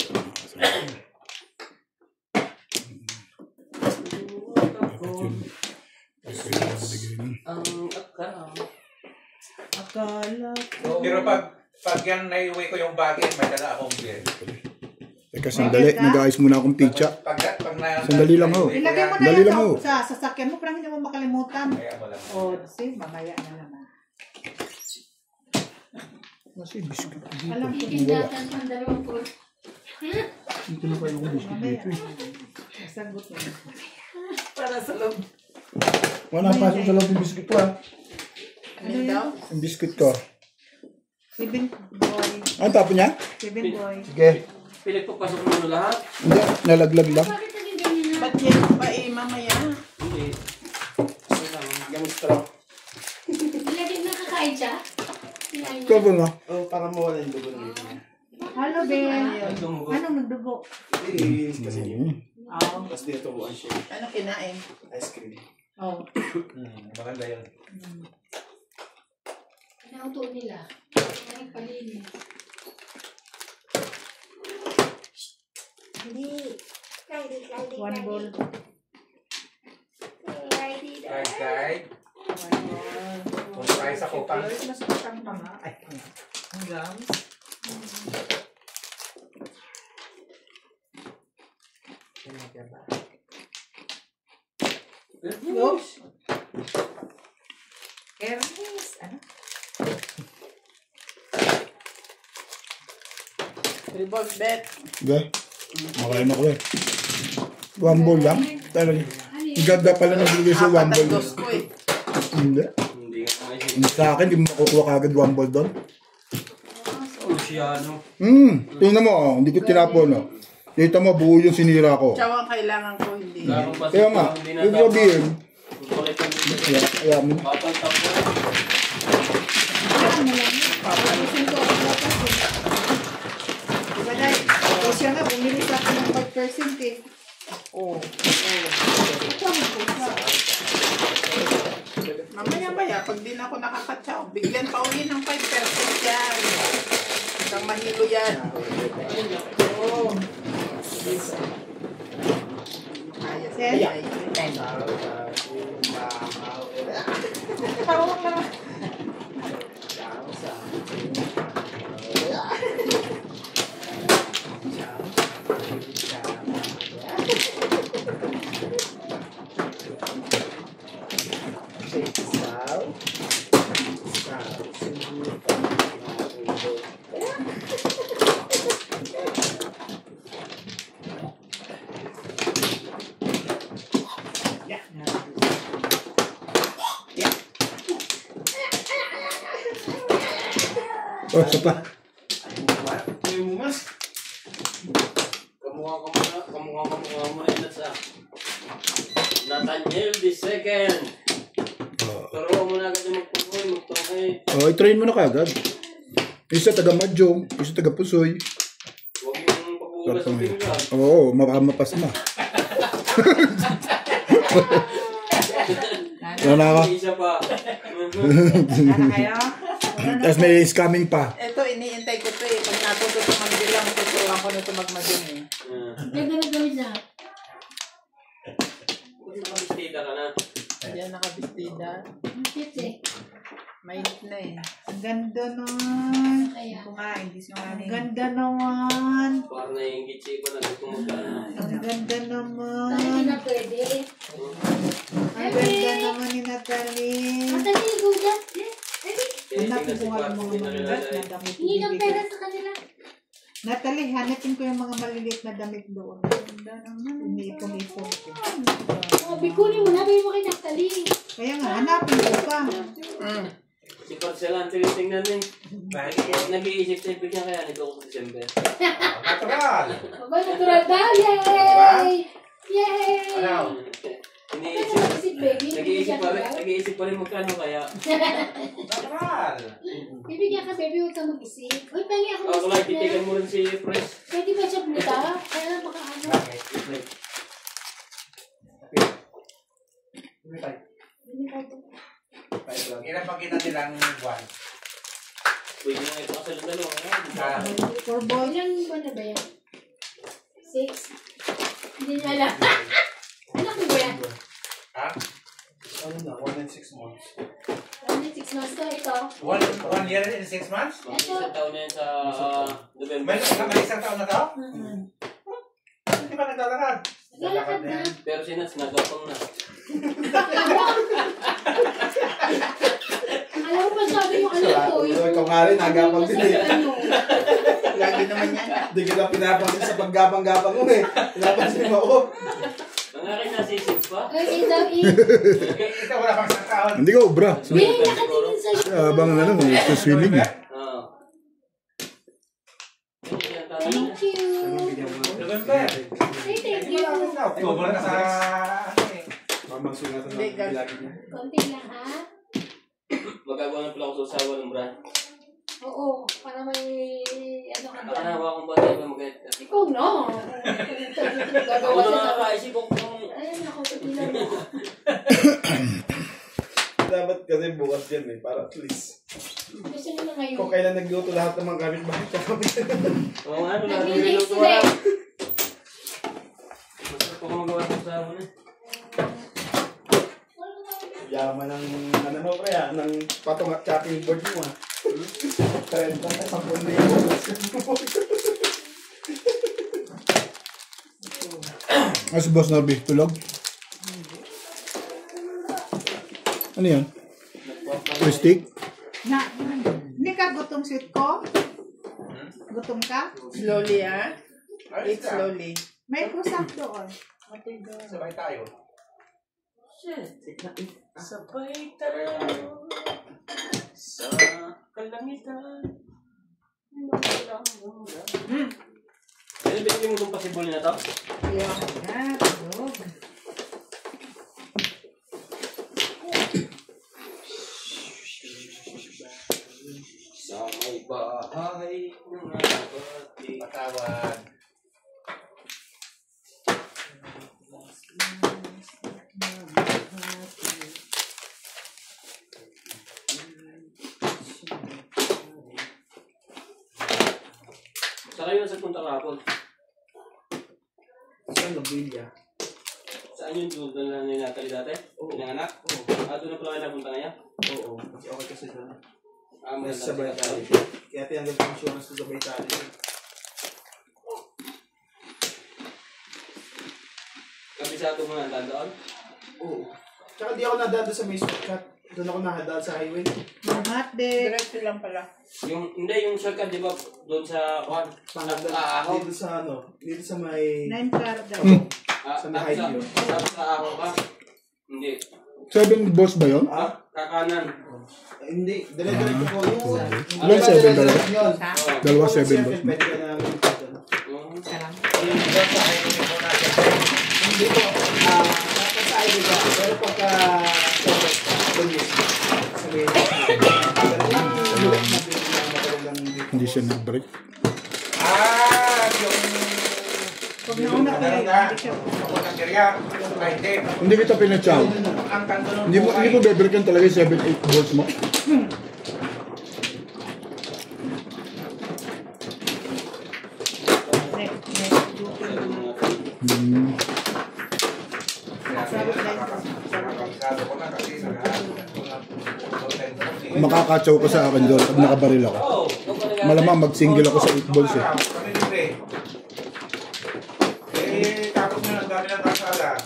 Ang akala. Akala ko. Pero pag yan naiuwi ko yung bagay, may dala akong beer. Teka, sandali. Nag-ayos muna akong pizza. Sandali lang ho. Ilagay mo na Dali yan lang ho. sa sasakyan mo, parang hindi mo makalimutan. Kaya mo lang. Oh, see, mamaya na naman. Kasi biscuit dito. Alam ko, Ikindatan ng 2 po. Dito na kayo ng biscuit dito eh. sagot mo. Para sa loob. Wala pasok sa loob yung biscuit ko ha. Ano daw? Yung biscuit ko. Sibin boy. Ano tapo niya? Sibin boy. Sige. Pinagpapasok mo na lahat? Hindi, nalaglag lang. Bakit naging ganyan na? Ba't yan pa mamaya? Hindi. Gamot straw. Ilagay na kakain siya? Kinain niya? Ikaw ba nga? Oh, para mawala yung dugo ng ito. Hello, Ben. Ay, tumugo. Anong nagdugo? Iis kasi yun. Oh. Tapos dito buwan siya. Ano kinain? Ice cream. Oh. Maganda yun. Pinauto nila. Ay, palinis. One bowl. Guys, guys. Kung tayo sa kupang. Masaktan pa nga. Ay, ang gums. Oops. Ernest. Ano? Revolve bet. Sige. Makain ako eh. One bowl lang? Talaga. Ang ganda pala ng bigay sa one bowl. Dos ko eh. Hindi. Hindi nga tayo. Yung sa akin, di mo makukuha kagad one bowl doon. Luciano. Tingnan mo, oh, hindi ko tinapon, no. Kita mo, buo yung sinira ko. Tsaw ang kailangan ko, hindi. Kaya nga, yung sabihin, kaya mo. Papalusin ko ako dapat eh. Diba dahil, siya nga, bumili sa akin ng 5% eh. Oh. Ito ang po. pag din ako nakakatsaw, bigyan pa uwi ng 5% yan. Hanggang mahilo yan. Oo. Ayos yan. Tawag na. Oh, isa pa. Kamukha mo rin sa Nathaniel the second. Turo mo na agad yung magtungkay. Oh, i-train mo na kagad. Isa taga Madyong, isa taga Pusoy. Huwag yung pag-uugas ng pinggan. Oo, mapamapas na. Wala na ako. Isa pa. Ano kayo? Tapos may scamming pa. Ito, iniintay ko ito eh. Pag natuto ito magbilang, tuturuan ko na ito magmadyung eh. Ganda na gawin na. Nakabistida ka na. Yan, nakabistida. Ang cute eh. Mainit na eh. Ang ganda naman. Kaya. Ito nga, hindi sinungaling. Ang ganda naman. Parang naiingit siya iba na kumagana. Ang ganda naman. Tayo na pwede. Ang ganda naman ni Natalie. Natalie, go dyan. Hanapin ko nga yung mga maliliit na damit. Hingi ng pera sa kanila. Natalie, hanapin ko yung mga maliliit na damit doon. Ganda naman. Iniipon-ipon ko. Sabi ko ni mo, nabi mo kay Natalie. Kaya nga, hanapin ko pa. Si Porcelain, tinitingnan eh. Nag-iisip tayo bigyan kaya nito ako sa December. Natural! Aba, natural daw. Yay! Yay! Ano? Nag-iisip pa rin magkano kaya. Natural! Bibigyan ka, baby, huwag ka mag-isip. Uy, pali ako Ako lang, titigan mo rin si Pres. Pwede ba siya buta? Kaya baka ano. Ilan pa kita nilang buwan? Pwede nga ito kasi lang dalawa. For boy. Ilang buwan na ba yan? 6? Hindi niya alam. Anak mo ba yan? Ha? Ano na, 1 and 6 months. 1 and 6 months to ito. 1 year and 6 months? Isang taon na yan sa November. May isang taon na to? Hindi ba naglalakad? Naglalakad na. Pero sinas, nagapang na. Alam mo ba sabi yung ano ko? Ikaw nga rin, nagapang din eh. Lagi naman yan. Hindi kita pinapansin sa paggapang-gapang mo eh. Pinapansin mo ako. Ang akin nasisip pa. Ay, daw Ikaw wala pang isang taon. Hindi ka obra. May nakatingin sa'yo. Habang ano, sa swimming eh. Oo. Thank you. November. Ay, thank you. October na sa... Mamang sungatan Hindi, ng bilagin niya. Konti lang, ha? Magagawa na pala ako sa usawa ng brand. Oo, para may ano ka Ako dyan. na hawa kong bata iba mag-get. Ikaw, no? Ako Gagawa na siya sa... nakakaisip kung Ayun, ako, tigilan mo. Dapat kasi bukas yan eh, para at least. Gusto niyo na ngayon. Kung kailan nagluto lahat ng mga gamit, bakit ka kami? Oo nga, ano lang. Naglilinis Niluto sila wala. eh. Masarap ako magawa sa usawa na. Yaman ng, ano mo pre ah, ng patong at chopping board mo ah. 30 na 10,000. Si Boss Norby, tulog? Ano yan? Stick? Hindi ka gutom, sweet ko? Gutom ka? Slowly, ah? Eat slowly. May kusap doon. Sabay tayo. Sabay tayo sa kalangitan. Ano binigyan mo itong pasibol na ito? Yeah. Tulog. Sa may bahay ng nabati. Patawad. Saan kayo nasa punta kahapon? Saan Nobilya? Saan yung doon na ninatali dati? Oo. Pinanganak? Oo. Doon na pala kayo napunta ngayon? Oo. Mas okay kasi doon. Mas Nasa Vitality. Kaya tinanggal ko insurance ko sa Vitality. Kabisado mo na doon? Oo. Tsaka di ako nadaan doon sa may shortcut. Doon ako nakadaan sa highway. Hotdog. Diretso lang pala. Hindi, yung shortcut, di ba? Doon sa Juan? Dito sa dito sa may... 9 car daw. Sa may highway. Sa Aho ka? Hindi. 7 balls ba yun? Kakanan. Hindi. Dire-diretso ko. Ilan 7 dalawa? Dalawa 7 7 balls. pwede ka na dito. Sarang. Hindi po. Sa highway ka. Pero pagka... Hindi siya nag-break. Yung... Pag nauna ka, hindi siya. Hindi kita pinachow. Ang kanto ng Hindi mo bebreakan talaga yung 7-8 balls mo. Makakachow ko sa akin doon pag nakabaril ako. Malamang mag-single ako sa 8 balls eh. Tapos na ang dami ng kalsada.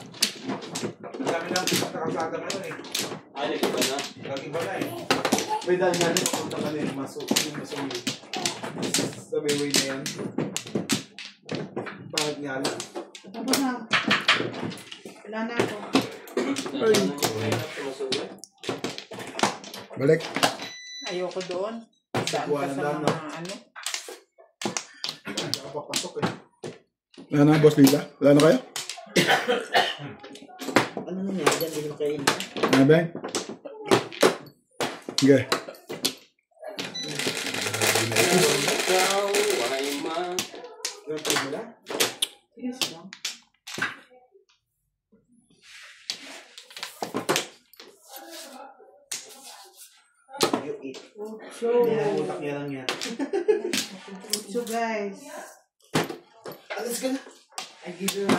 Ang dami ng kalsada ngayon eh. Ay, nag-iba na. Nag-iba na eh. May dahil natin papunta ka na yung masuli. Sa bayway na yan. Pangit nga lang. Tapos na. Wala na ako. Balik. Ayoko doon. Saan ka sa mga ano? Nakapapasok eh. Wala na, Boss Lila? Wala na kayo? Ano na nga dyan? Hindi mo kayo na. Ano ba? Sige. Ikaw, ay ma. Yes lang. Utak niya lang yan. So guys. Alas ka na. I give you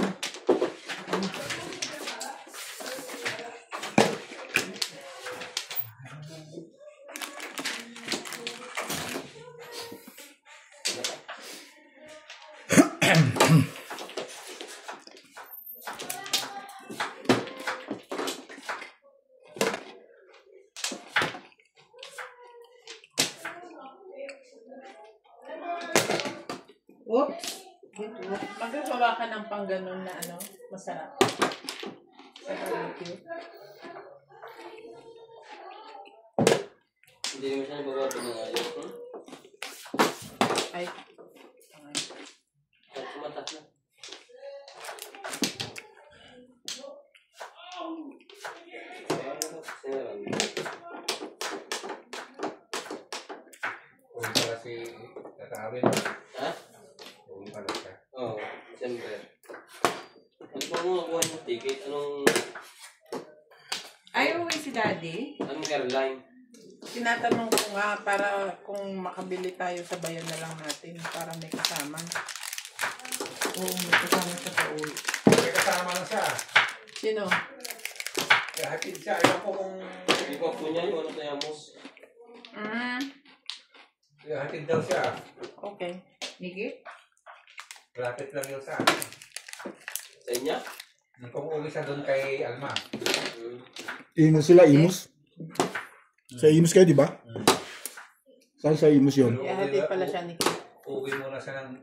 Oops. Magagawa ka ng pang ganun na ano, masarap. Sa barbecue. Hindi naman siya nagbabato ng ayos. Ay. At kumatak na. Kung pala si Tatawin. Ha? Kung pala siya. Oo, siyempre. Ano pa mo nakuha yung ticket? Anong... Ay, uwi si Daddy. Anong airline? Tinatanong ko nga para kung makabili tayo sa bayan na lang natin para may kasama. Oo, may kasama siya sa uwi. May kasama na siya. Sino? Kaya hatid siya. Ewan ko kung... Hindi ko po niya yung ano tayo mos. Kaya hatid daw siya. Okay. Niki? Lapit lang yun sa Sa inya? Kung uwi siya doon kay Alma. Imus sila, Imus. Sa Imus kayo, di ba? Saan sa Imus yun? Ihati pala siya ni Kim. Uwi muna siya ng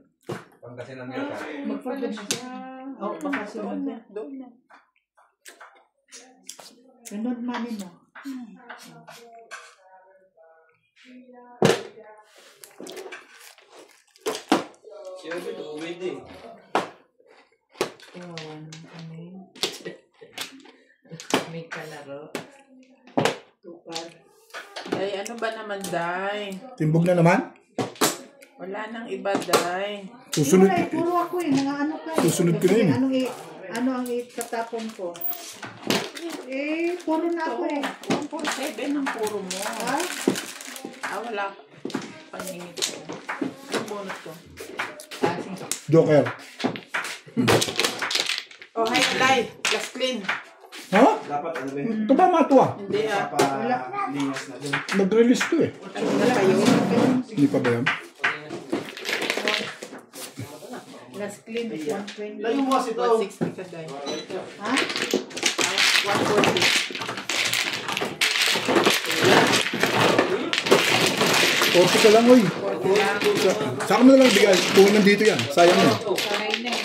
Pangasinan yata. Magpapagod na siya. Oo, baka sunod na. Doon na. Sunod mani mo. Siya ito, uwi din. Ewan, ano yun? May kalaro. Tukar. Day, ano ba naman, Day? Timbog na naman? Wala nang iba, Day. Susunod. Ay, puro ako eh. Nangaano ka eh. Susunod ko na yun. Ano ang itatapon ko? Eh, puro na ako eh. 1.7 ang puro mo. Ha? Wala. Paningit ko. Ang bonus ko. Joker. Oh, hi, Alay. Just clean. Ha? Dapat ano ba yun? Ito ba matuwa? Hindi ah. Papa-lingas na dun. Nag-release to eh. Ano na kayo? Hindi pa ba yan? Last clean is 120. Layo mo kasi ito. 160 ka dahil. Ha? 140. 40 ka lang, oy. Saka mo na lang bigay. Kung nandito yan. Sayang na. Sanay na eh.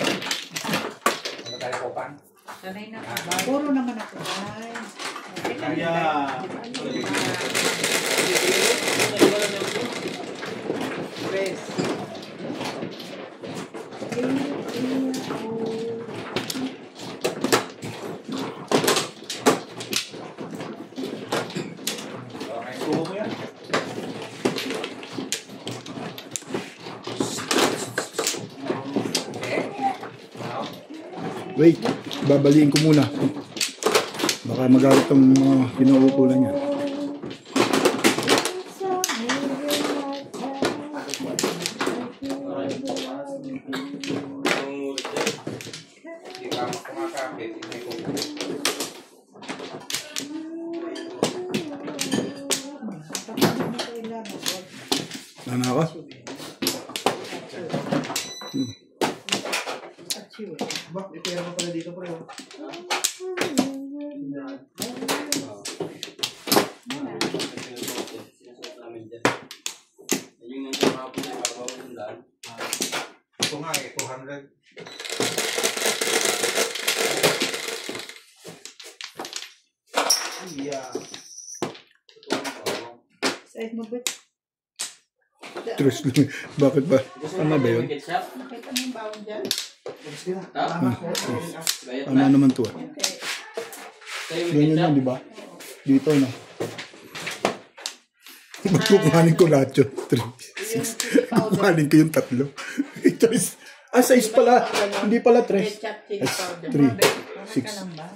Ano tayo po pa? Sanay na. Puro naman ako. Ay. Kaya... Press. Subo mo yan. Wait, babaliin ko muna. Baka magalit ang mga pinuukulan niya. Hindi ka kumakapit. Hindi ko. Ano ka? Ba, may pera pa pala dito pre. Ito nga eh, 200. Yeah. Size mo ba? Tres lang. Bakit ba? Tama ba yun? Nakita mo yung bawang dyan? Tama naman to ah. Okay. Ganyan yan, di ba? Dito na. Magkukuhanin ko lahat yun. 3, 6. Kukuhanin ko yung tatlo. Ito is... size pala. Hindi pala 3. Ketchup, chili powder. 3, 6. Ka lang ba?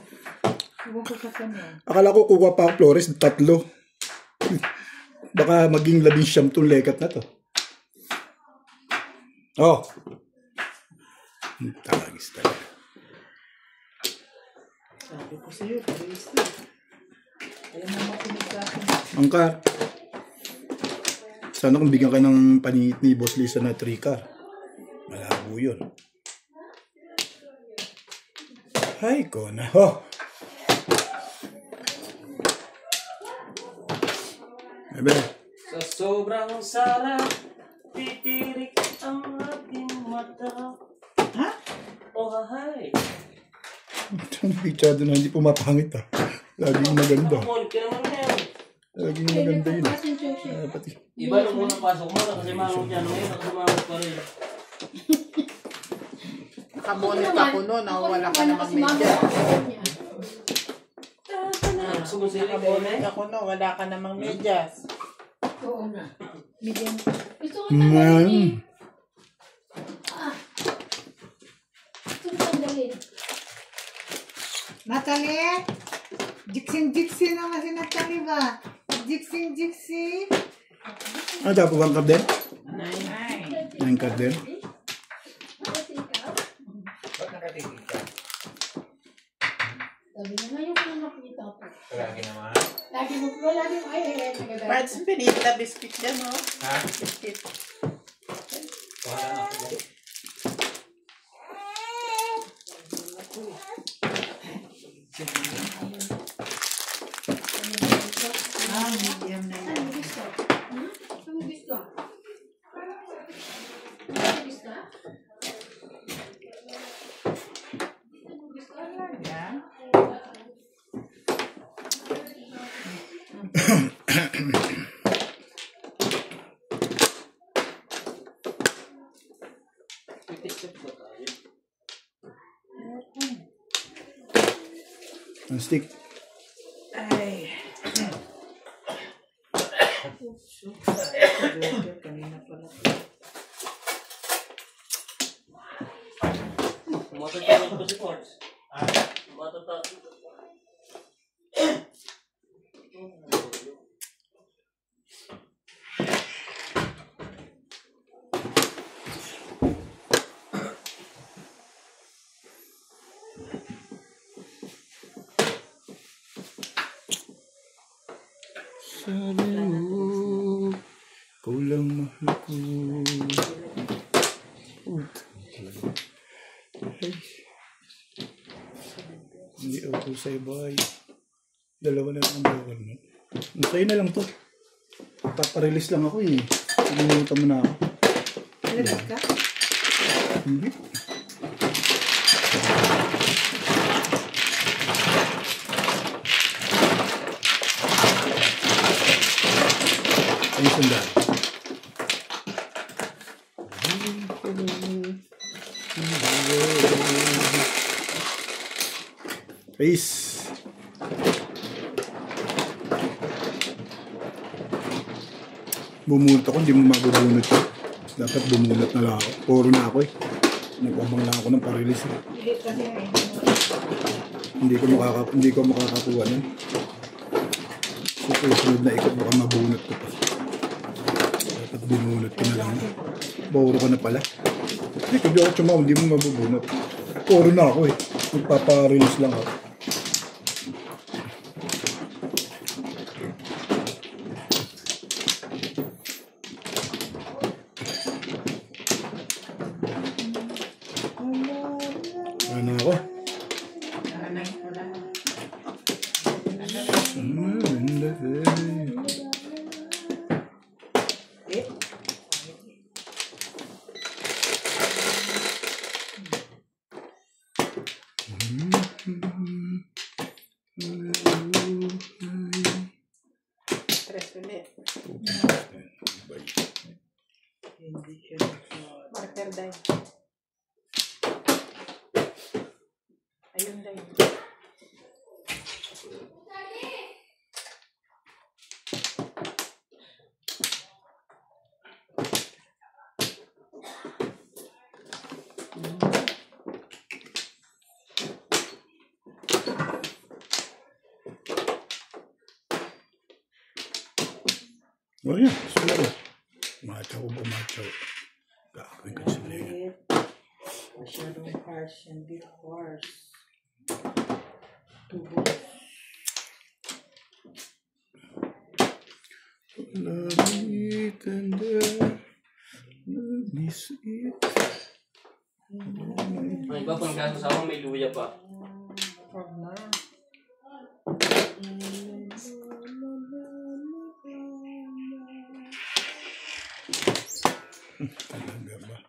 Huwag ko sa kanya. Akala ko kukuha pa ang Flores, tatlo. Baka maging 11 tong lekat na to. Oh. Tagis talaga. Sabi ko sa'yo, paris na. Alam mo makinig sa akin. Angkar. Sana kung bigyan ka ng paningit ni Boss Lisa na 3 car. Malabo yun. Ay, ko na. Oh. Ebe. Sa sobrang sarap, titirik ang ating mata. Ha? Oh, hi. Ang picture doon hindi pumapangit ah. Laging maganda. Kukulit ka naman na yan. Laging maganda yun. Pati. Iba nung unang pasok mo, nakasimangot yan. Ngayon, nakasimangot pa rin. Nakabonet ako noon, wala ka namang medyas. Nakabonet ako noon, wala ka namang medyas. Oo na. Medium. Gusto ko tanggalin eh. Gusto ko tanggalin. Natalie? Jiksing-jiksi naman si Natalie ba? Jiksing-jiksi? Ano dapat bang card din? Nine. 9 card din? Ba't nakatigil ka? Sabi na nga yung mga nakita ko. Lagi naman. Lagi mo ay, nagagaya. Parts pinita biscuit dyan, no? Ha? Biscuit. Wala na ako. Medium na yan. Ano gusto? Ano gusto? Ano gusto? Yan. Ang stick. Ay. Kanina pala. Matatakot ko si Quartz. Matatakot. sabi mo, ikaw lang mahal ko. Ay. Hindi ako sa'yo, boy. Dalawa na lang ang bawal mo. Sa'yo na lang to. Paparelease lang ako eh. Pinimutan mo na ako. Nalagay ka? Hindi. Ay, sandal. Peace. Bumulot ako, hindi mo mabubunot yun. Dapat bumulot na lang ako. Puro na ako eh. Nag-abang lang ako ng parilis eh. Hindi ko makakakuha nun. Susunod na ikot, baka mabunot ko pa. Dapat binunot ko na lang. Puro ka na pala. Hindi ko ako tsumaw, hindi mo mabubunot. Puro na ako eh. Magpaparilis lang ako. Ano ako? Tres ulit. Marker day. Ayun day. Oh yeah, sulit. Machaw ba machaw? Gagawin ka sila yun. Masyadong harsh and bit harsh. Tubos. Love it and love miss it. Ay, iba pang kaso sa may luya pa. Huwag na. Talaga ba?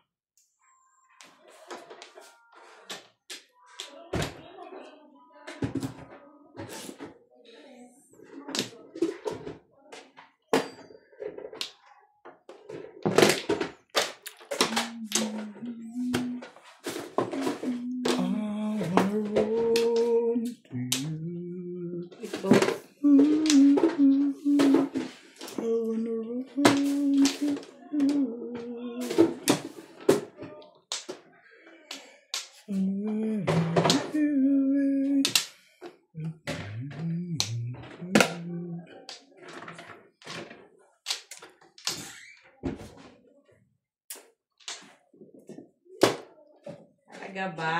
Talaga ba?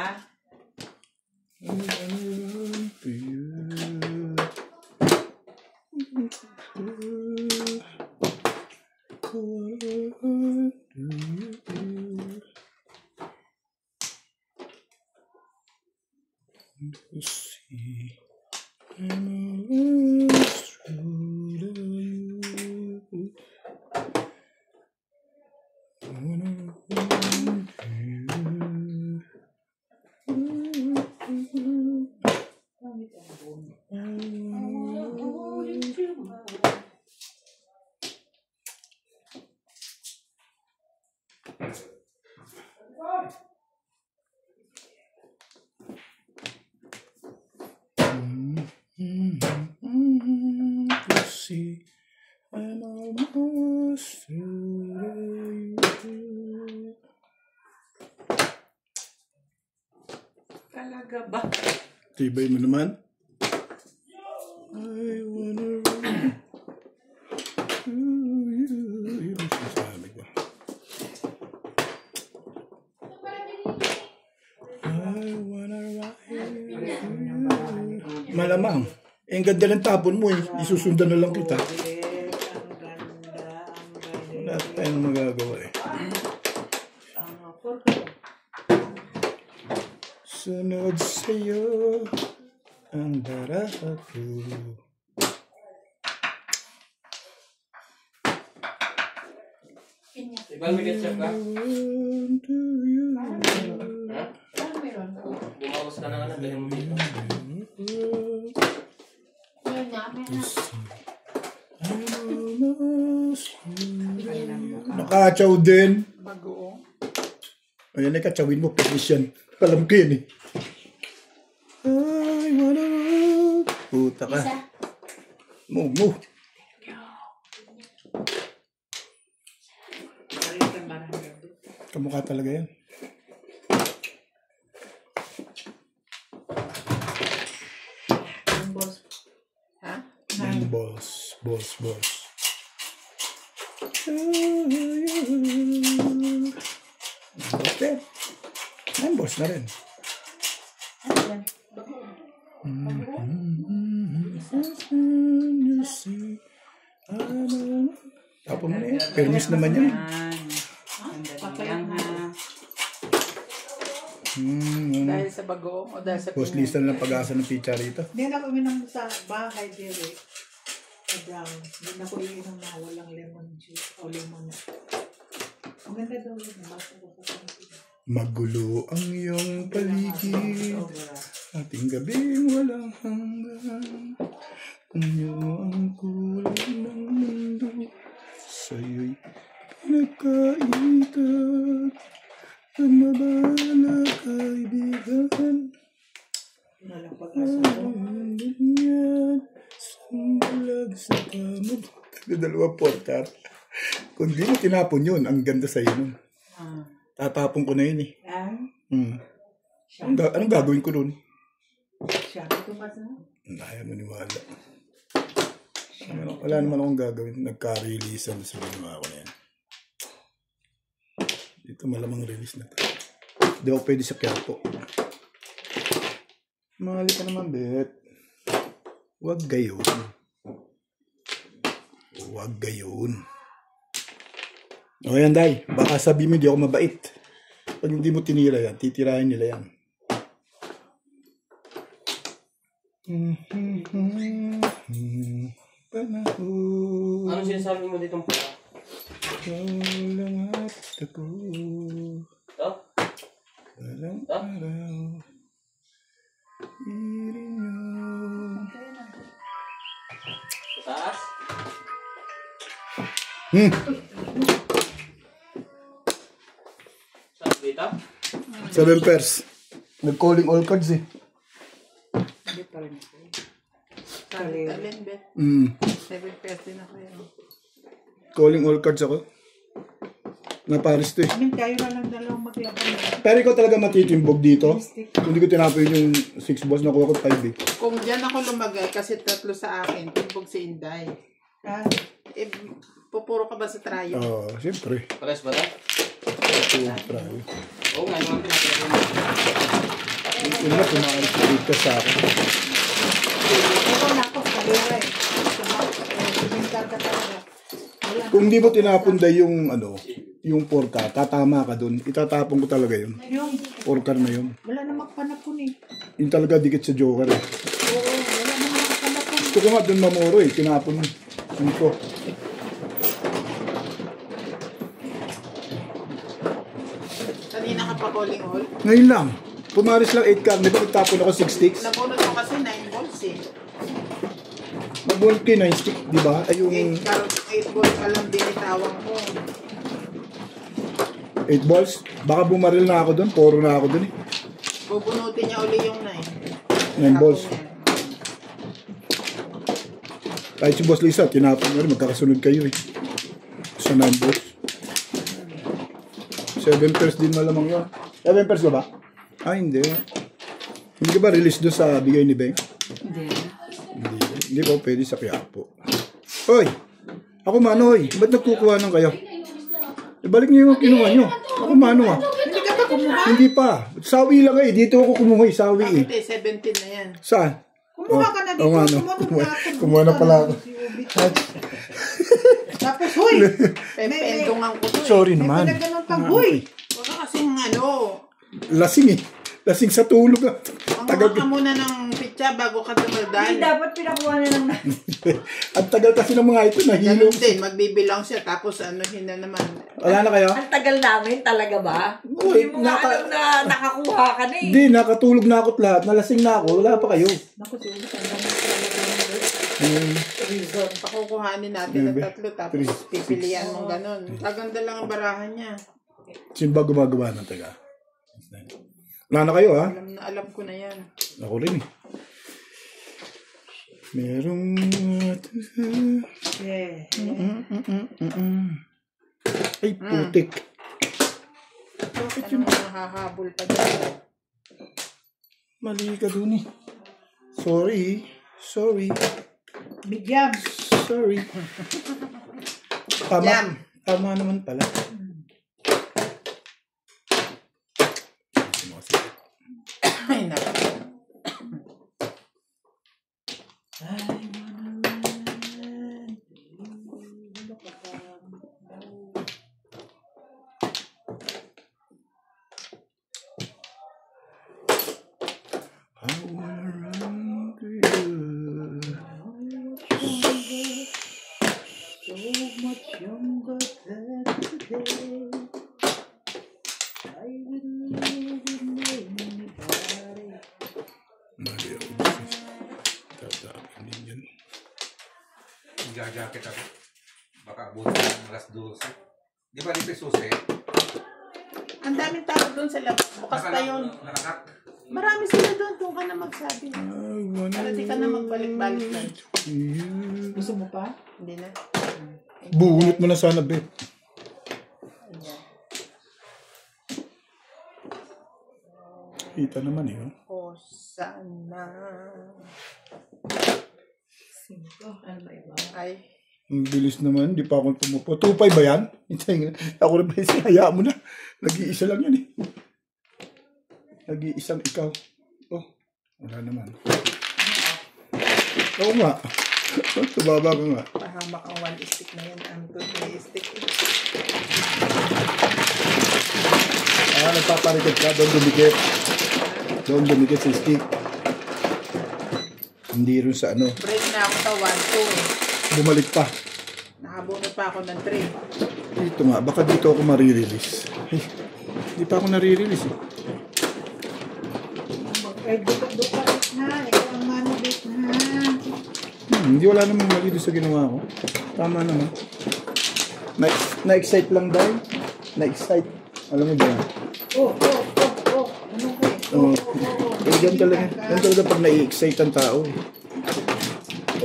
See, I'm lost through the you. See, I'm almost through you. Talaga ba? Tibay mo naman. I wanna run through you. Yun ang sinasabi ko. I wanna ride through you. Malamang. Eh, ang ganda ng tapon mo eh. Isusundan na lang kita. Sunod sa'yo ang darako. Ibang may ketchup ka? Ha? Bumawas ka na nga na. Dahil mo dito. Nakachaw din. Bagoong. Ayan ay kachawin mo. Pagkis yan. Alam ko yun eh. Ay, wala. Puta ka. Move. Kamukha talaga yan. Ha? 9 balls. Okay. 9 balls na rin. Tapos mo na yan. Permis naman yan. Dahil sa bagoong o dahil sa Boss lista na lang pag-asa ng pizza rito. Hindi na ako uminom sa bahay, Derek. Sa brown. Hindi na ako iinom na walang lemon juice o lemon. Ang ganda daw yun. Basta ko sa kanila. Magulo ang iyong paligid. Ating gabing walang hanggan. Kunyo ang kulay ng mundo. Sa'yo'y pinagkaitan. Ang mabala kaibigan. Walang pag-asa ko. Ganyan. Sumbulag sa kamot. Dalawa portar. Kung di mo tinapon yun, ang ganda sa'yo nun. Tatapon ko na yun eh. Anong gagawin ko nun? Siya, ito ba sa? Ayaw maniwala. Wala naman akong gagawin. Nagka-releasean sa ginawa ko na yan. Dito malamang release na ito. Hindi ako pwede sa Quiapo. Mahali ka naman, Bet. Huwag gayon. O yan, Day. Baka sabi mo hindi ako mabait. Pag hindi mo tinira yan, titirahin nila yan. Panahon. Ano sinasabi mo ditong pala? Walang at ako. Ito? Walang araw. Irinyo. Sa taas? Saan dito? 7 pairs. Nag-calling all cards eh. Hindi pa rin ako. Alin, Bet? 7 pairs din ako yun. Calling all cards ako. Naparis to eh. Kayo na lang dalawang maglaban. Pero ikaw talaga matitimbog dito. Kung hindi ko tinapoy yung 6 balls, nakuha ko 5 eh. Kung dyan ako lumagay, kasi 3 sa akin, timbog si Inday. Pupuro ka ba sa trayo? Oo, siyempre. Pares ba ito? Ito, trayo. Oo nga, naman pinapagay mo. Ito na, kumakalit ka sa akin. Ito na ako, kalera eh. Bintaka talaga. Kung hindi mo tinapunday yung yung porka, tatama ka dun. Itatapon ko talaga yun. Yung Porka na yun. wala na magpanapon eh. Yung talaga dikit sa joker eh. Oo, wala na magpanapon. Ito ko nga dun mamuro eh. Tinapon dito. Kanina ka pa calling all? Ngayon lang. Pumaris lang 8 card. Di ba nagtapon ako 6 sticks? Nabunod ko kasi 9 balls eh. Nabunod ko yung 9 stick, di ba? Ay yung 8 balls pa lang binitawang ko. 8 balls. Baka bumaril na ako dun. Poro na ako dun eh. Bubunutin niya uli yung 9 9. balls. Kahit si Boss Lisa, tinapon na rin. Magkakasunod kayo eh. Sa 9 balls. 7 pairs din malamang yun. 7 pairs ba ba? Ah, hindi. Hindi ka ba release doon sa bigay ni Beng? Hindi. Hindi ko pwede sa Quiapo. Hoy! Ako manoy. Ba't nagkukuha ng kayo? Ibalik niyo yung kinuha nyo. Ako mano ah. Hindi ka ba kumuha? Hindi pa. Sawi lang eh. Dito ako kumuha eh. Sawi eh. Bakit eh, 17 na yan. Saan? Kumuha ka na dito. Oo nga, no. Kumuha na pala ako. Tapos, huy! Pendungan ko to eh. Sorry naman. May pinaganon pang, huy! Wala kasing Lasing eh. Lasing sa tulog. Tagal ka muna ng pizza bago ka tumadaan. Hindi, dapat pinakuha na lang. Ang tagal kasi ng mga ito, nahilo. Ganun din, magbibilang siya, tapos anuhin na naman. Wala na kayo? Ang tagal namin, talaga ba? Uy, Hindi mo nga alam na nakakuha ka na eh. Hindi, nakatulog na ako't lahat. Nalasing na ako. Wala pa kayo. Naku, siguro reason. Pakukuhanin natin ng tatlo, tapos pipilian mong ganun. Kaganda lang ang barahan niya. Sino ba gumagawa ng taga? Wala na kayo, ha? Alam ko na yan. Ako rin, eh. Merong... Yeah. Ay, putik. Bakit yung hahabol pa dyan? Mali ka dun, eh. Sorry. Bigyam. Sorry. Tama naman pala. Ay, naku. Jacket ako. Baka abutin ng alas 12. Di ba dito susi? Ang daming tao doon sa labas. Bukas pa yun. Nakakat. Marami sila doon. Doon ka na magsabi. Para di ka na magbalik-balik lang. Gusto mo pa? Hindi na. Bunot mo na sana, be. Kita naman, eh. Oh, sana. Ano ba iba? Ay. Ang bilis naman, di pa ako tumupo. 2.5 ba yan? Ako rin ba yung hayaan mo na. Nag-iisa lang yan, eh. Nag-iisang ikaw. Oh, wala naman. Oo nga. Tumaba ka nga. Pahamak ang 1 stick na yan. Ang 2 stick. Nagpaparikot ka. Doon dumikit sa stick. Hindi rin sa ano. Break na ako sa 1, 2. Bumalik pa. Nakabunot pa ako ng 3. Dito nga, baka dito ako marirelease. Ay, hindi pa ako narirelease, eh. Ay, duka na. Ikaw ang manubit na. Hindi, wala namang mali doon sa ginawa ko. Tama naman. Na-excite lang dahil. Na-excite. Alam mo ba? Oh. Ano ko eh? Yan talaga pag na-excite ang tao, eh.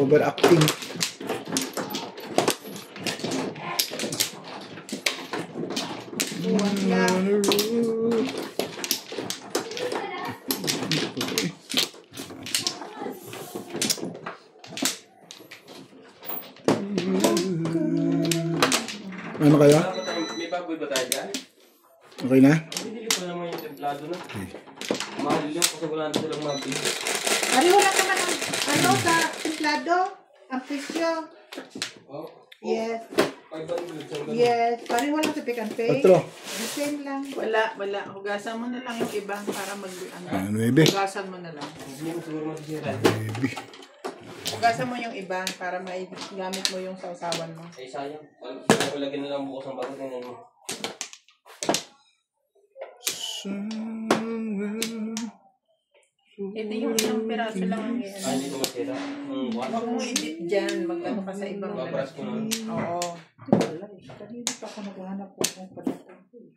Overacting. Ano kaya? May baboy ba tayo dyan? Okay na? Hindi ko naman yung templado na. Mahal yun kasi wala na silang mabili. Pareho lang naman ang ano sa templado? Ang presyo. Oh? Yes. 500. Yes. Pareho lang sa pick and pay. Otro. The same lang. Wala. Hugasan mo na lang yung iba para Ano, baby? Hugasan mo na lang. Hindi mo siguro masisira. Baby. Hugasan mo yung iba para may gamit mo yung sausawan mo. Ay, sayang. Lagyan na lang bukas ang bago. Tingnan mo. Ito yung ilang piraso lang ang yan. Hindi ko masira. Huwag mo edit dyan. Magano ka sa ibang Babras ko na. Oo. Wala eh. Kanina pa ako naghahanap po kung padating ko eh.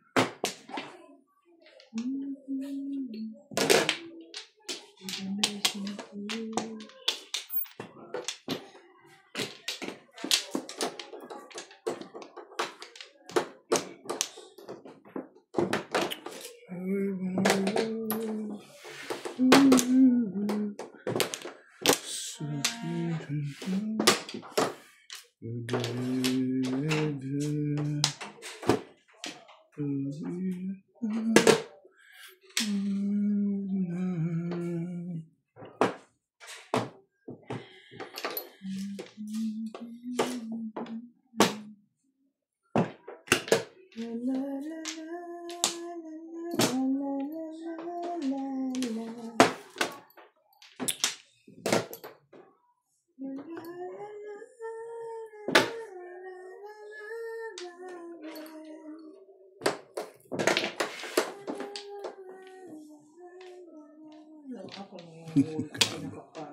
Ako yung pinakapa.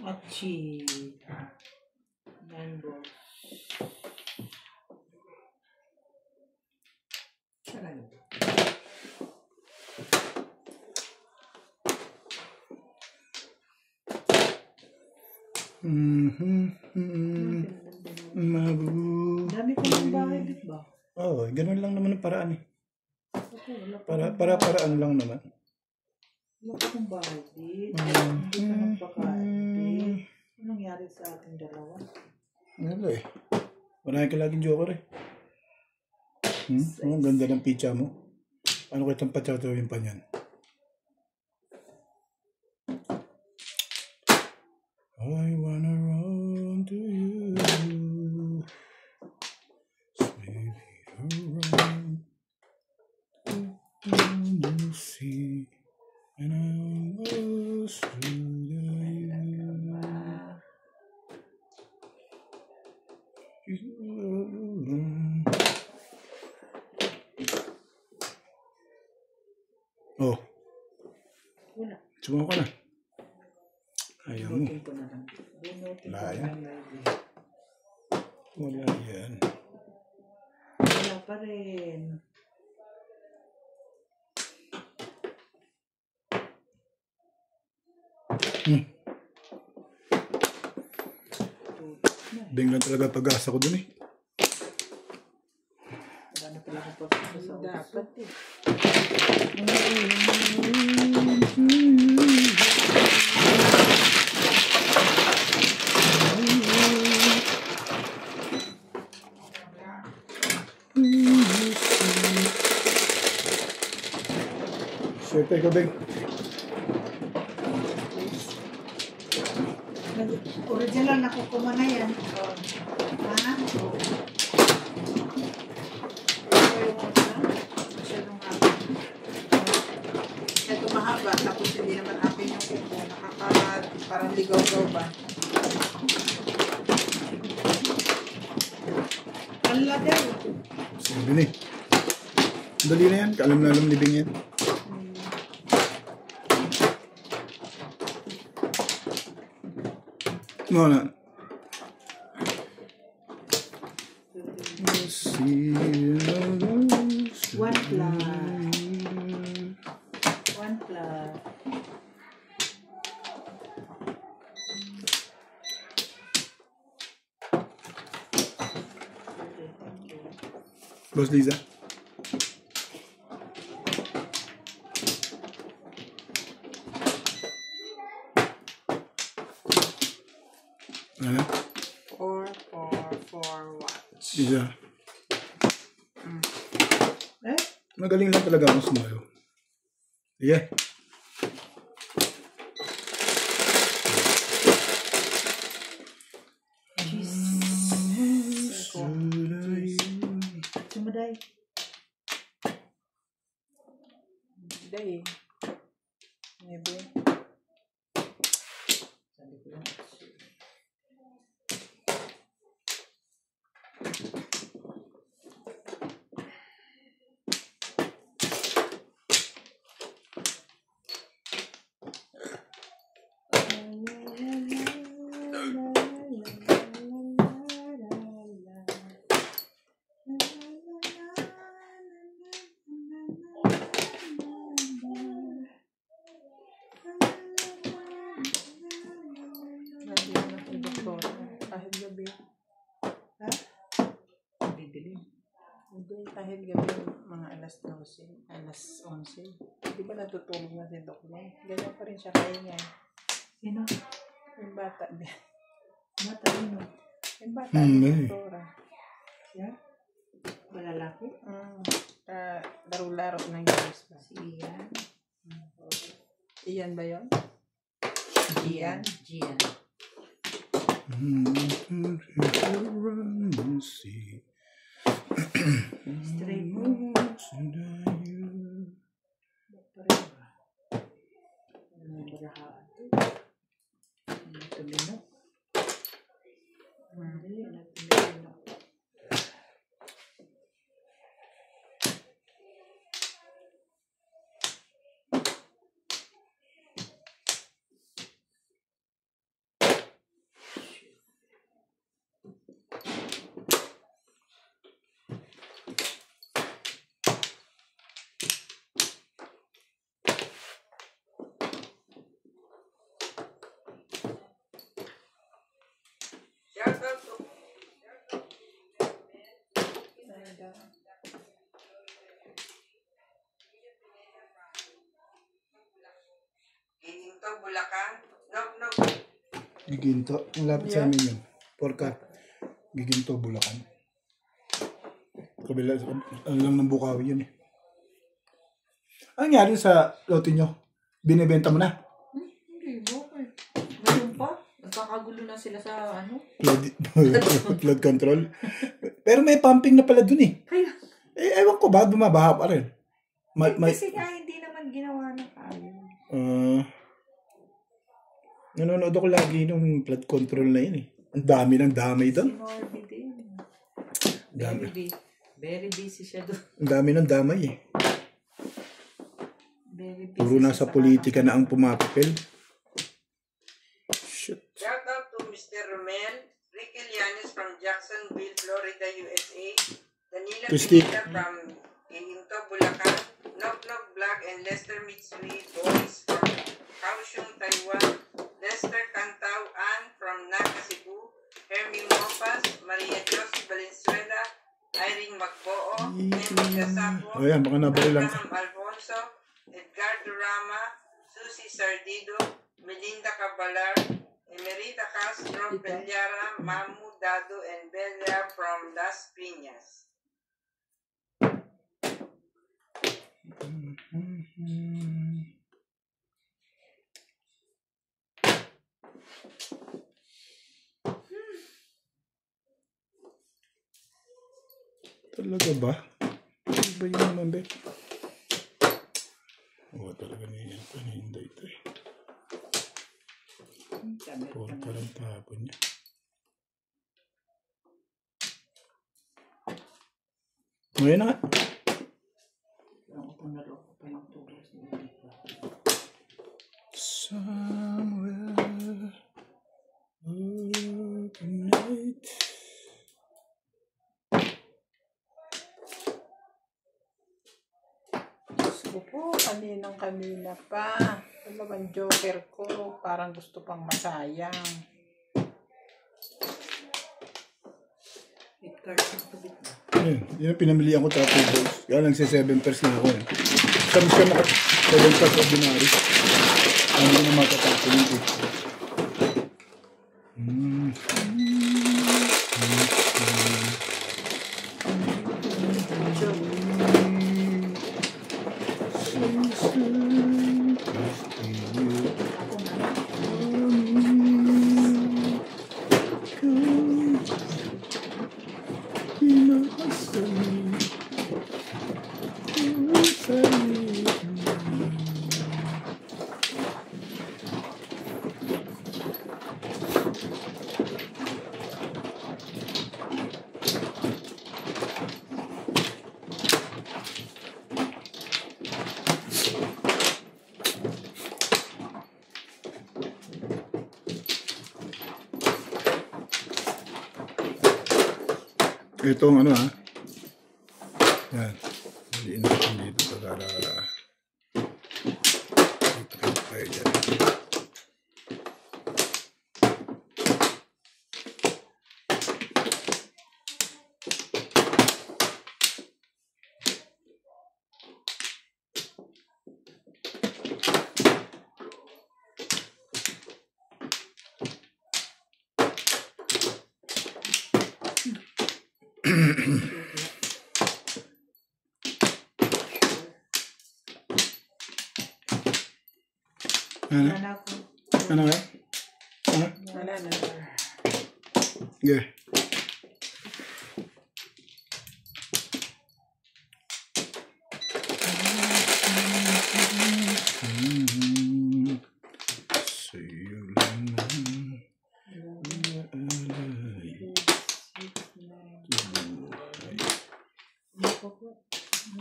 Achi. Mango. Dami ko ng bahay, di ba? Oo, ganun lang naman ang paraan eh. Paraan lang naman. Wala ko ng bahay, di. Hindi ka magpakain, di. Anong nangyari sa ating dalawa? Wala eh. Marami ka laging joker eh. Ang ganda ng pizza mo. Ano kitang patsatawin pa niyan? I wanna run to you, baby, run to the sea, and I lost through the Oh. Wala. Sumaw ka na. Ayaw mo. Bunutin ko na lang. Wala yan. Wala yan. Wala pa rin. Biglang talaga pag-asa ko dun eh. Wala na pala akong pagkakasa sa dapat eh. Siyempre ko, Beng. Original na kukuma na yan. Ha? Masyadong haba. Ito mahaba, tapos hindi naman akin yung kuko. Parang ligaw-gaw ba? Ang lagay. Sabi ni. Dali na yan. Kaalam na alam ni Beng yan. No, no. One plus. Boss Liza. Ano? 4 watts. Liza. Magaling lang talaga ako sumayo. Sige. Sumaday. Day. Maybe. Sabi ko lang. alas 12, alas 11. Di ba natutulog na si Doc Long? Ganyan pa rin siya kaya niya. Sino? Yung bata. Bata yun. Yung bata yung doktora. Siya? Malalaki? Laro-laro ng Diyos ba? Si Ian. Ian ba yun? Ian? Gian. Straight mo. Giginto, Bulacan. No. Giginto. Ang lapit sa amin yun. Porka. Giginto, Bulacan. Kabila, ano lang ng Bukawi yun eh. Ano nangyari sa lote nyo? Binibenta mo na? Hindi, bakit? Ngayon pa? Nagkakagulo na sila sa ano? Flood control. Pero may pumping na pala dun eh. Kaya? Ewan ko ba, bumabaha pa rin. Kasi nga hindi naman ginawa ng ayun. Nanonood ako lagi nung flood control na yun eh. Ang dami ng damay doon. Norby din. Very busy siya doon. Ang dami ng damay eh. Very busy. Puro nasa politika na ang pumapapel. Shit. Shout out to Mr. Romel, Ricky Lianes from Jacksonville, Florida, USA, Danila Pineda from Giginto, Bulacan, Knock Vlog and Lester Mitsui Boys from Kaohsiung, Taiwan, Lester Cantao Ann from Naga, Cebu, Herming Mopas, Maria Jos Valenzuela, Irene Magboo, Henry Gasapo, Abraham Alfonso, Edgardo Rama, Susie Sardido, Melinda Cabalar, Emerita Castro, Beliara, Mamu Dado, and Belia from Las Piñas. Talaga ba? Ano ba yun naman, be? Oo, talaga niya. Hindi ito eh. Puro parang tapon niya. Ngayon na nga. Somewhere overnight. Gusto po, kanina pa. Ano bang joker ko? Parang gusto pang masayang. Yun ang pinamilihan ko tapo balls. Kaya nagsi 7 pairs na ako eh. Sabi siya maka 7 pairs ordinary. Hindi na matatapon yung tip. Itong ano ha. Yan. Hindi natin dito para dito kayo dyan. Ano? Ano nga? Ano? Wala na. Okay.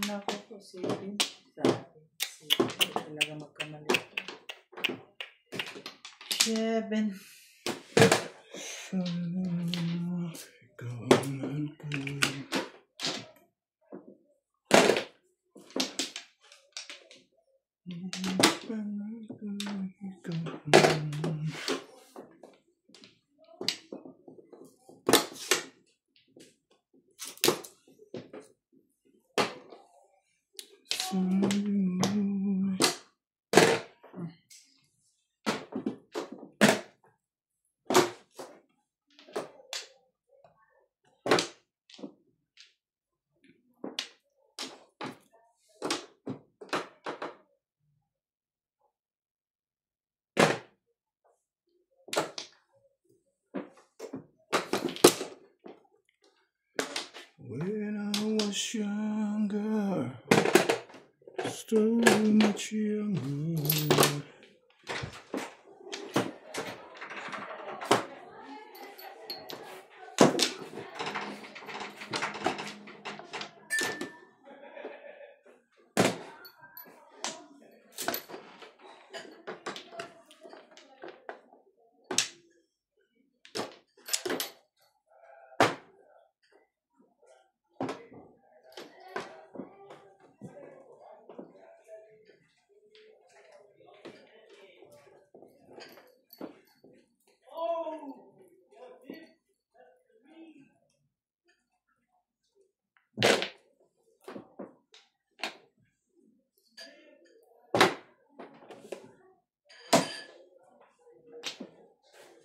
Nako po, sige. Talaga magkamali. 7. When I was younger, so much younger.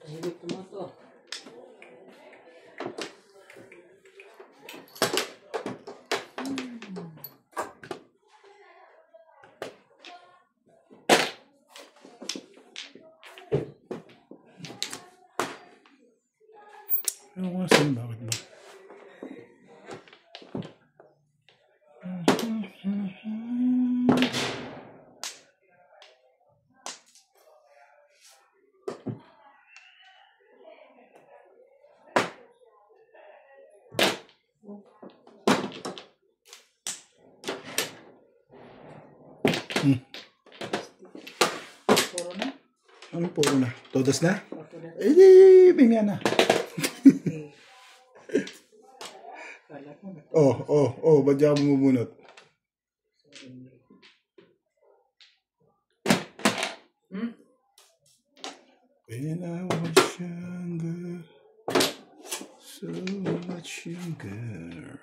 Hindi tumato. Ano ko saan, bakit ba? Puro na? Ano puro na? Todas na? Eh di, binga na. Ba't di ako bumubunot? When I was younger, so much younger.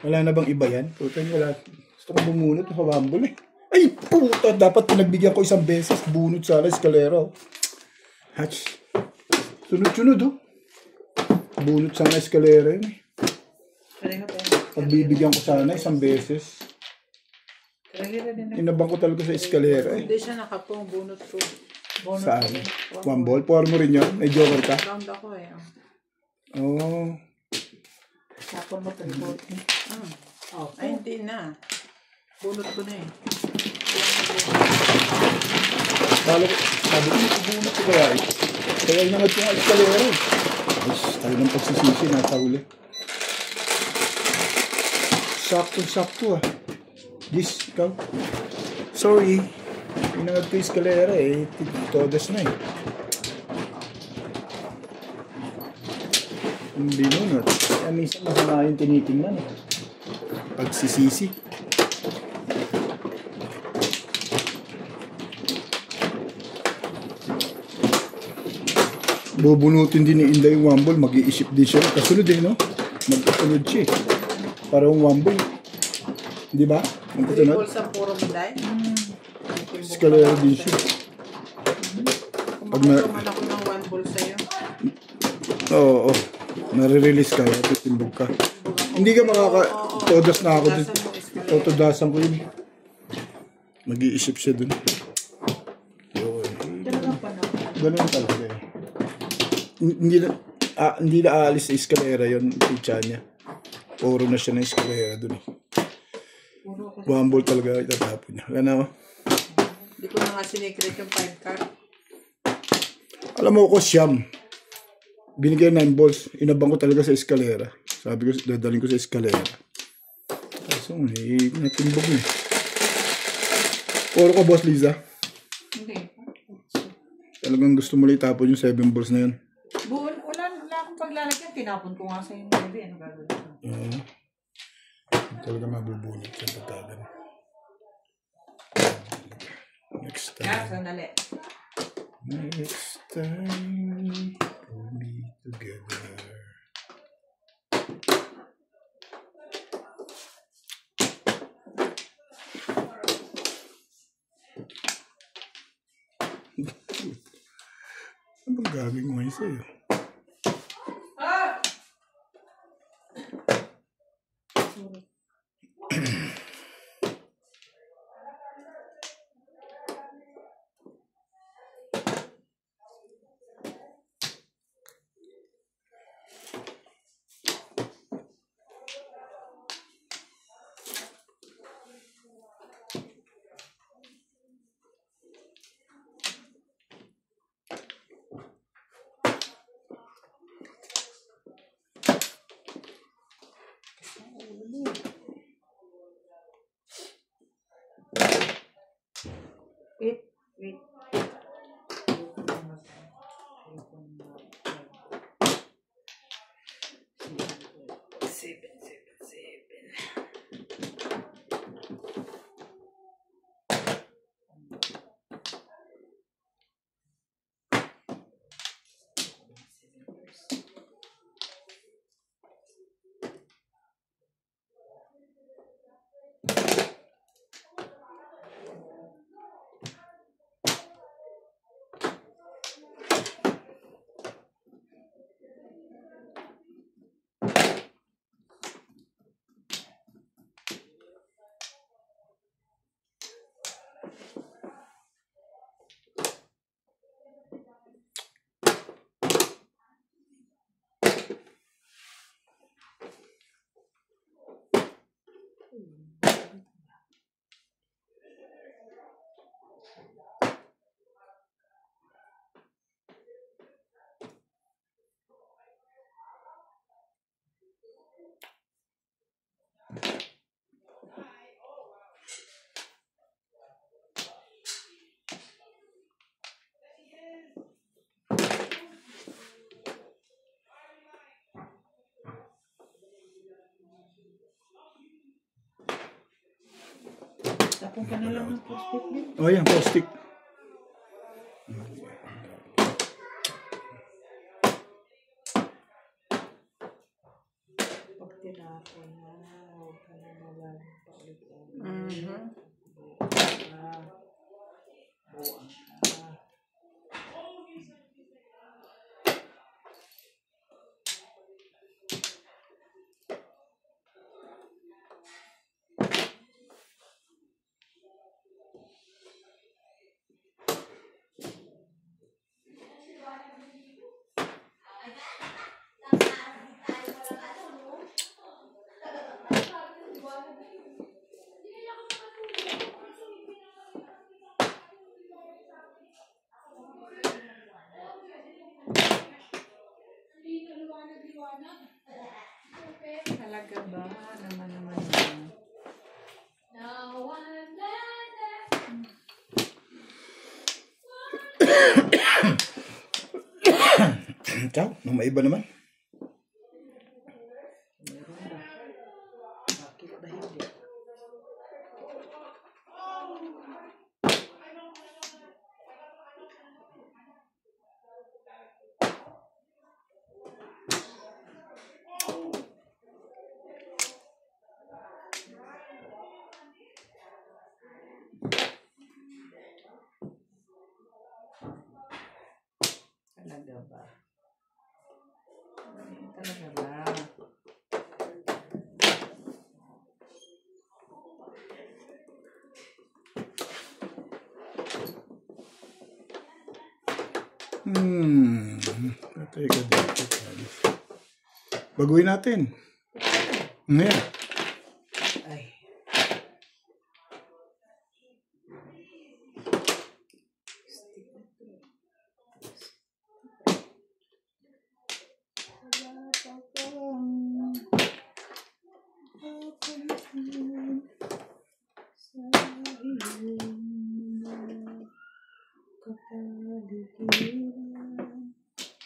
Wala na bang iba yan? Puta, wala. Gusto ko bumunot, nakabambol eh. Ay, puta, dapat pinagbigyan ko isang beses. Bunot sana, eskalera. Hatch. Sunod-sunod, oh. Bunot sana, eskalera yun eh. Pagbibigyan ko sana isang beses. Inabang ko talaga sa eskalera eh. Hindi siya nakapong bunot ko. Saan? One ball? Pour mo rin yun? May joker ka? Round ako eh. Oo. Tapon mo tripod. Ay, hindi na. Bunot ko na eh. Sabi ko, bunot ko kaya eh. Kaya inangat ko nga eskalera eh. Ay, tayo ng pagsisisi, nasa huli. Sakto-sakto ah. Gis, ikaw. Sorry. Inangat ko eskalera eh. Todas na eh. Hindi nun. Kaya minsan masama yung tinitingnan eh. Pagsisisi. Bubunutin din ni Inday yung one ball. Mag-iisip din siya. Kasunod eh, no? Magkasunod siya eh. Parang wambol. Di ba? Ang kasunod? Balls ang puro maday. Escalera din siya. Pag na... Kumakuman ako ng 1 ball sa'yo. Oo. Nare-release ka. Titimbog ka. Hindi ka todas na ako dun. Totodasan ko yun. Mag-iisip siya dun. Talagang panahon. Ganun talaga eh. Hindi na aalis sa eskalera yun. Pitsa niya. Puro na siya ng eskalera dun eh. Wambol talaga itatapon niya. Wala na ako. Hindi ko na nga sinecret yung 5 card. Alam mo ko siyam. Binigay 9 balls. Inabang ko talaga sa eskalera. Sabi ko, dadaling ko sa eskalera. Kaso, natimbog na. Puro ka, Boss Liza. Hindi. Talagang gusto mo lang itapon yung 7 balls na yun. Wala akong paglalagyan. Tinapon ko nga sa yung 9. Ano gagawin ko? Talaga mabubunot siya pagkagan. Next time. Yeah, sandali. Next time, we'll be together. Anong gagawin mo ngayon sa'yo? Wait. Tapon ka na lang ng post-it din. Oh, yan, post-it. Pag tinapon na, huwag ka na nalang paulit-ulit. Buwang ka. Talaga ba? Naman. Ciao, nung maiba naman. Talaga ba? Ay, talaga ba? Patay ka dito. Baguhin natin. Ngayon. Ay.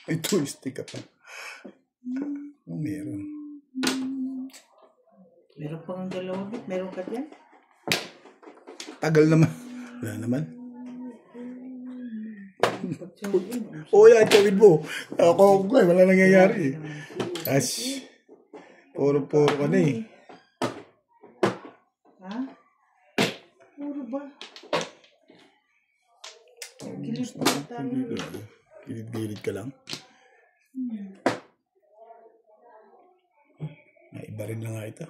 May twisty ka pa. Meron. Meron pa ng dalawa. Meron ka dyan? Tagal naman. Wala naman. Oo yan, tawid mo. Ako, wala nangyayari. As, puro ka na eh. Ha? Puro ba? Gilid-gilid ka lang. Iba rin na nga ito.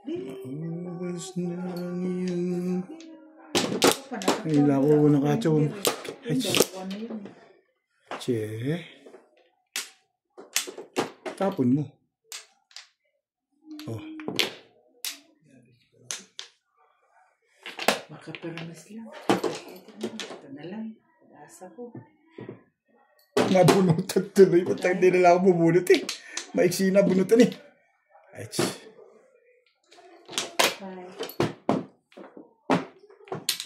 Awas na yun. Kailangan ko na kachong. Che. Tapon mo. Oh. Makaparanas lang. Ito na lang. Asa ko. Nabunutan tuloy. Ba't hindi nila ako bubunot eh. Maiksi na bunutan eh. Ay,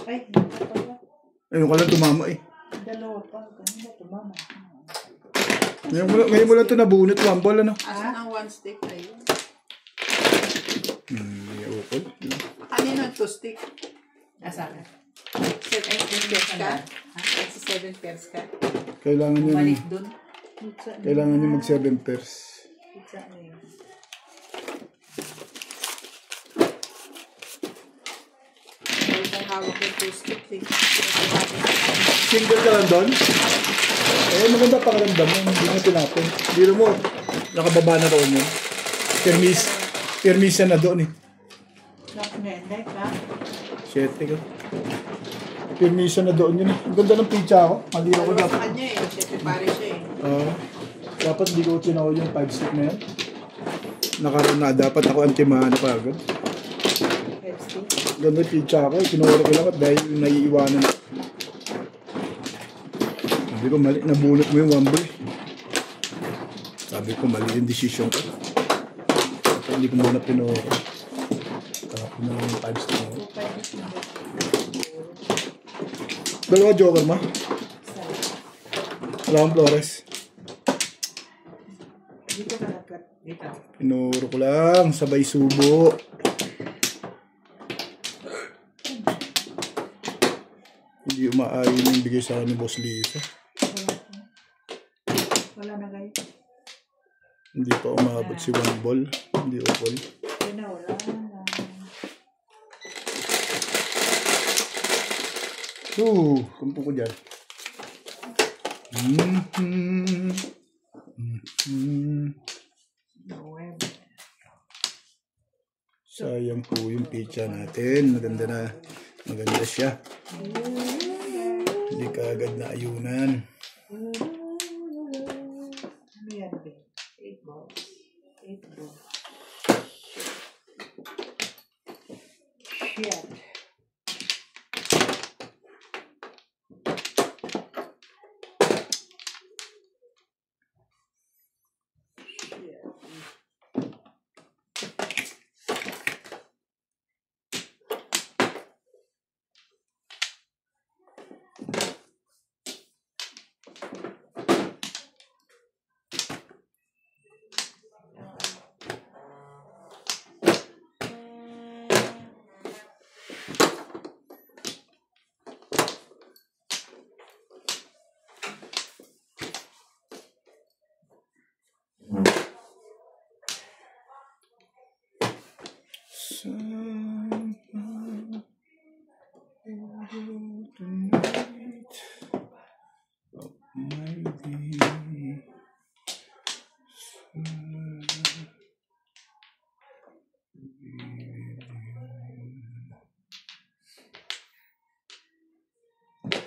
Ay, hindi pa pala. ayun ka lang tumama eh. Dalawa pa. Kanina tumama. Ngayon mo lang ito nabunot. One ball ano? Asa ng one stick na yun? May ukol. Kanino ang two stick? Asa ka? 7 pairs ka? Kasi 7 pairs ka? Kailangan nyo Balik dun. mag 7 pairs. Pizza na yun. Isang hawak yung two stick. Single ka lang doon? Eh, maganda pakiramdam mo. Hindi mo tinapon. Biro mo, nakababa na roon yun. Permisa na doon eh. Nakamenday ka? 7 ka. Permisa na doon yun eh. Ang ganda ng pizza ako. Mali ako Dalawa dapat. sa kanya eh. Siyempre pare siya eh. Dapat hindi ko tinaw yung 5 stick na yan. Nakaroon na. Dapat ako antimana pa agad. Ganda yung pizza ako. Kinuha ko lang at dahil naiiwanan. Sabi ko mali. Nabunot mo yung one boy. Sabi ko mali yung decision ko. Dapat hindi ko muna pinuha ko. Tapos na yung 5 stick mo. Dalawa joker ma? Wala akong Flores. Dito ka nagat. Dito. Pinuro ko lang. Sabay subo. Hindi umaayon yung bigay sa akin ni Boss Lisa. Wala na kayo. Hindi pa umabot si one ball. Hindi upol. Yun na, wala na. Kumpo ko dyan. Sayang po yung pizza natin. Maganda siya. Hindi ka agad na ayunan. Ano yan, babe? 8 balls. 8 balls. Shit.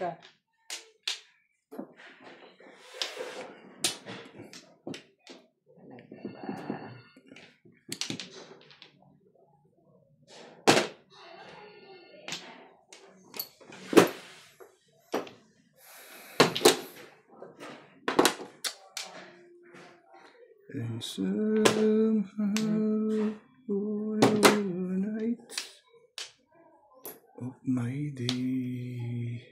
ka. Talaga ba? And somehow all night of my day.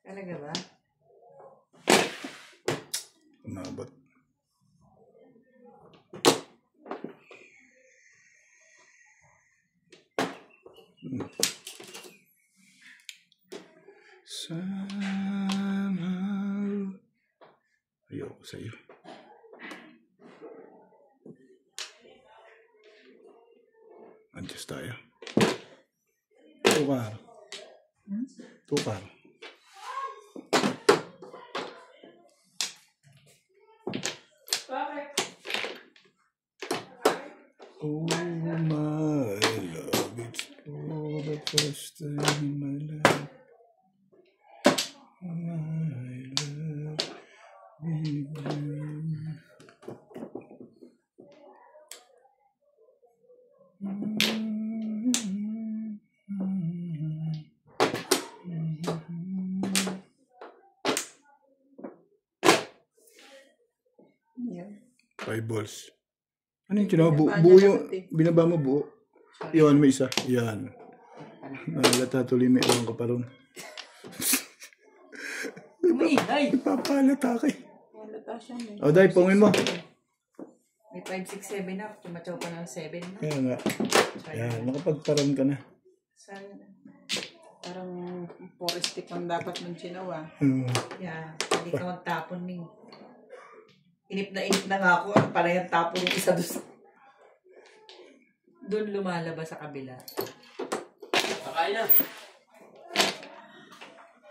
Talaga ba? Umabot. Somehow. Ayoko sa'yo. Adjust tayo. Tukar. Tukar. Oh my love, it's for the first time in my life. My love with you. Five balls. Ano yung tinawa? Buo yung, binaba mo buo. Yun, may isa. Yan. Nalata tuloy, may ewan ka pa ron. Umiinay. Ipapalata ka eh. Malata siya. O, dahil, pungin mo. May 5, 6, 7 na. Tumatsaw pa ng 7 na. Kaya nga. Yan, nakapagparam ka na. Sana. Parang forestic ang dapat mong ginawa. Yeah, hindi ka magtapon, Ming. Inip na nga ako. Para yung tapon yung isa doon. Doon lumalabas sa kabila. Kakain na.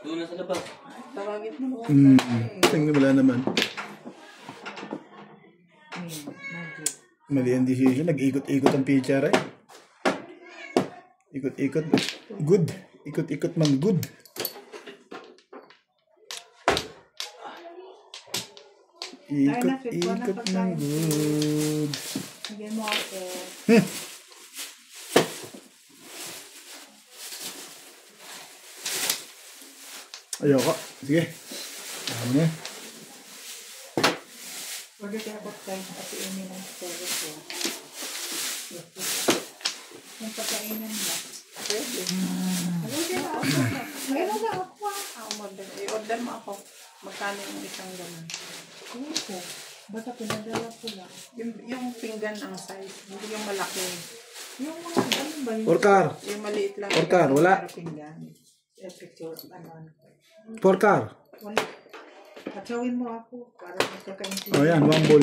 Doon na sa labas. Tawagin mo. Tingnan wala naman. Mali ang decision. Nag-ikot-ikot ang pitcher eh. Ikot-ikot. Good. Ikot-ikot man good. Ikot-ikot man good. Bigyan mo ako. Ayoko. Sige. Ano na? Order kaya ako tayo at iumin ang service ko. Yung pagkainan ba? Pwede. Mayroon na ako. I-order mo ako. Magkano yung isang gano'n? Oo. Basta pinadala ko lang. Yung pinggan ang size. Hindi yung malaki. Yung mga gano'n ba? Porkar. Yung maliit lang. Porkar, wala. Pinggan. Picture. Porkar. Wala. Patsawin mo ako para magkakaintin. O yan, one ball.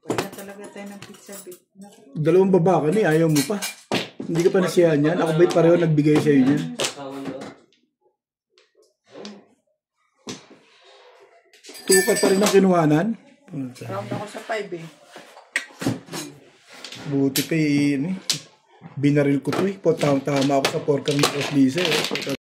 Kaya talaga tayo ng pizza bit. Dalawang baba ka ni, ayaw mo pa. Hindi ka pa nasiyahan yan. Ako ba'y pareho nagbigay sa'yo niyan? Tukar pa rin ang kinuhanan. Round ako sa 5 eh. Buti pa binaril ko to eh. Tama ako sa porkar ni Roslisa eh.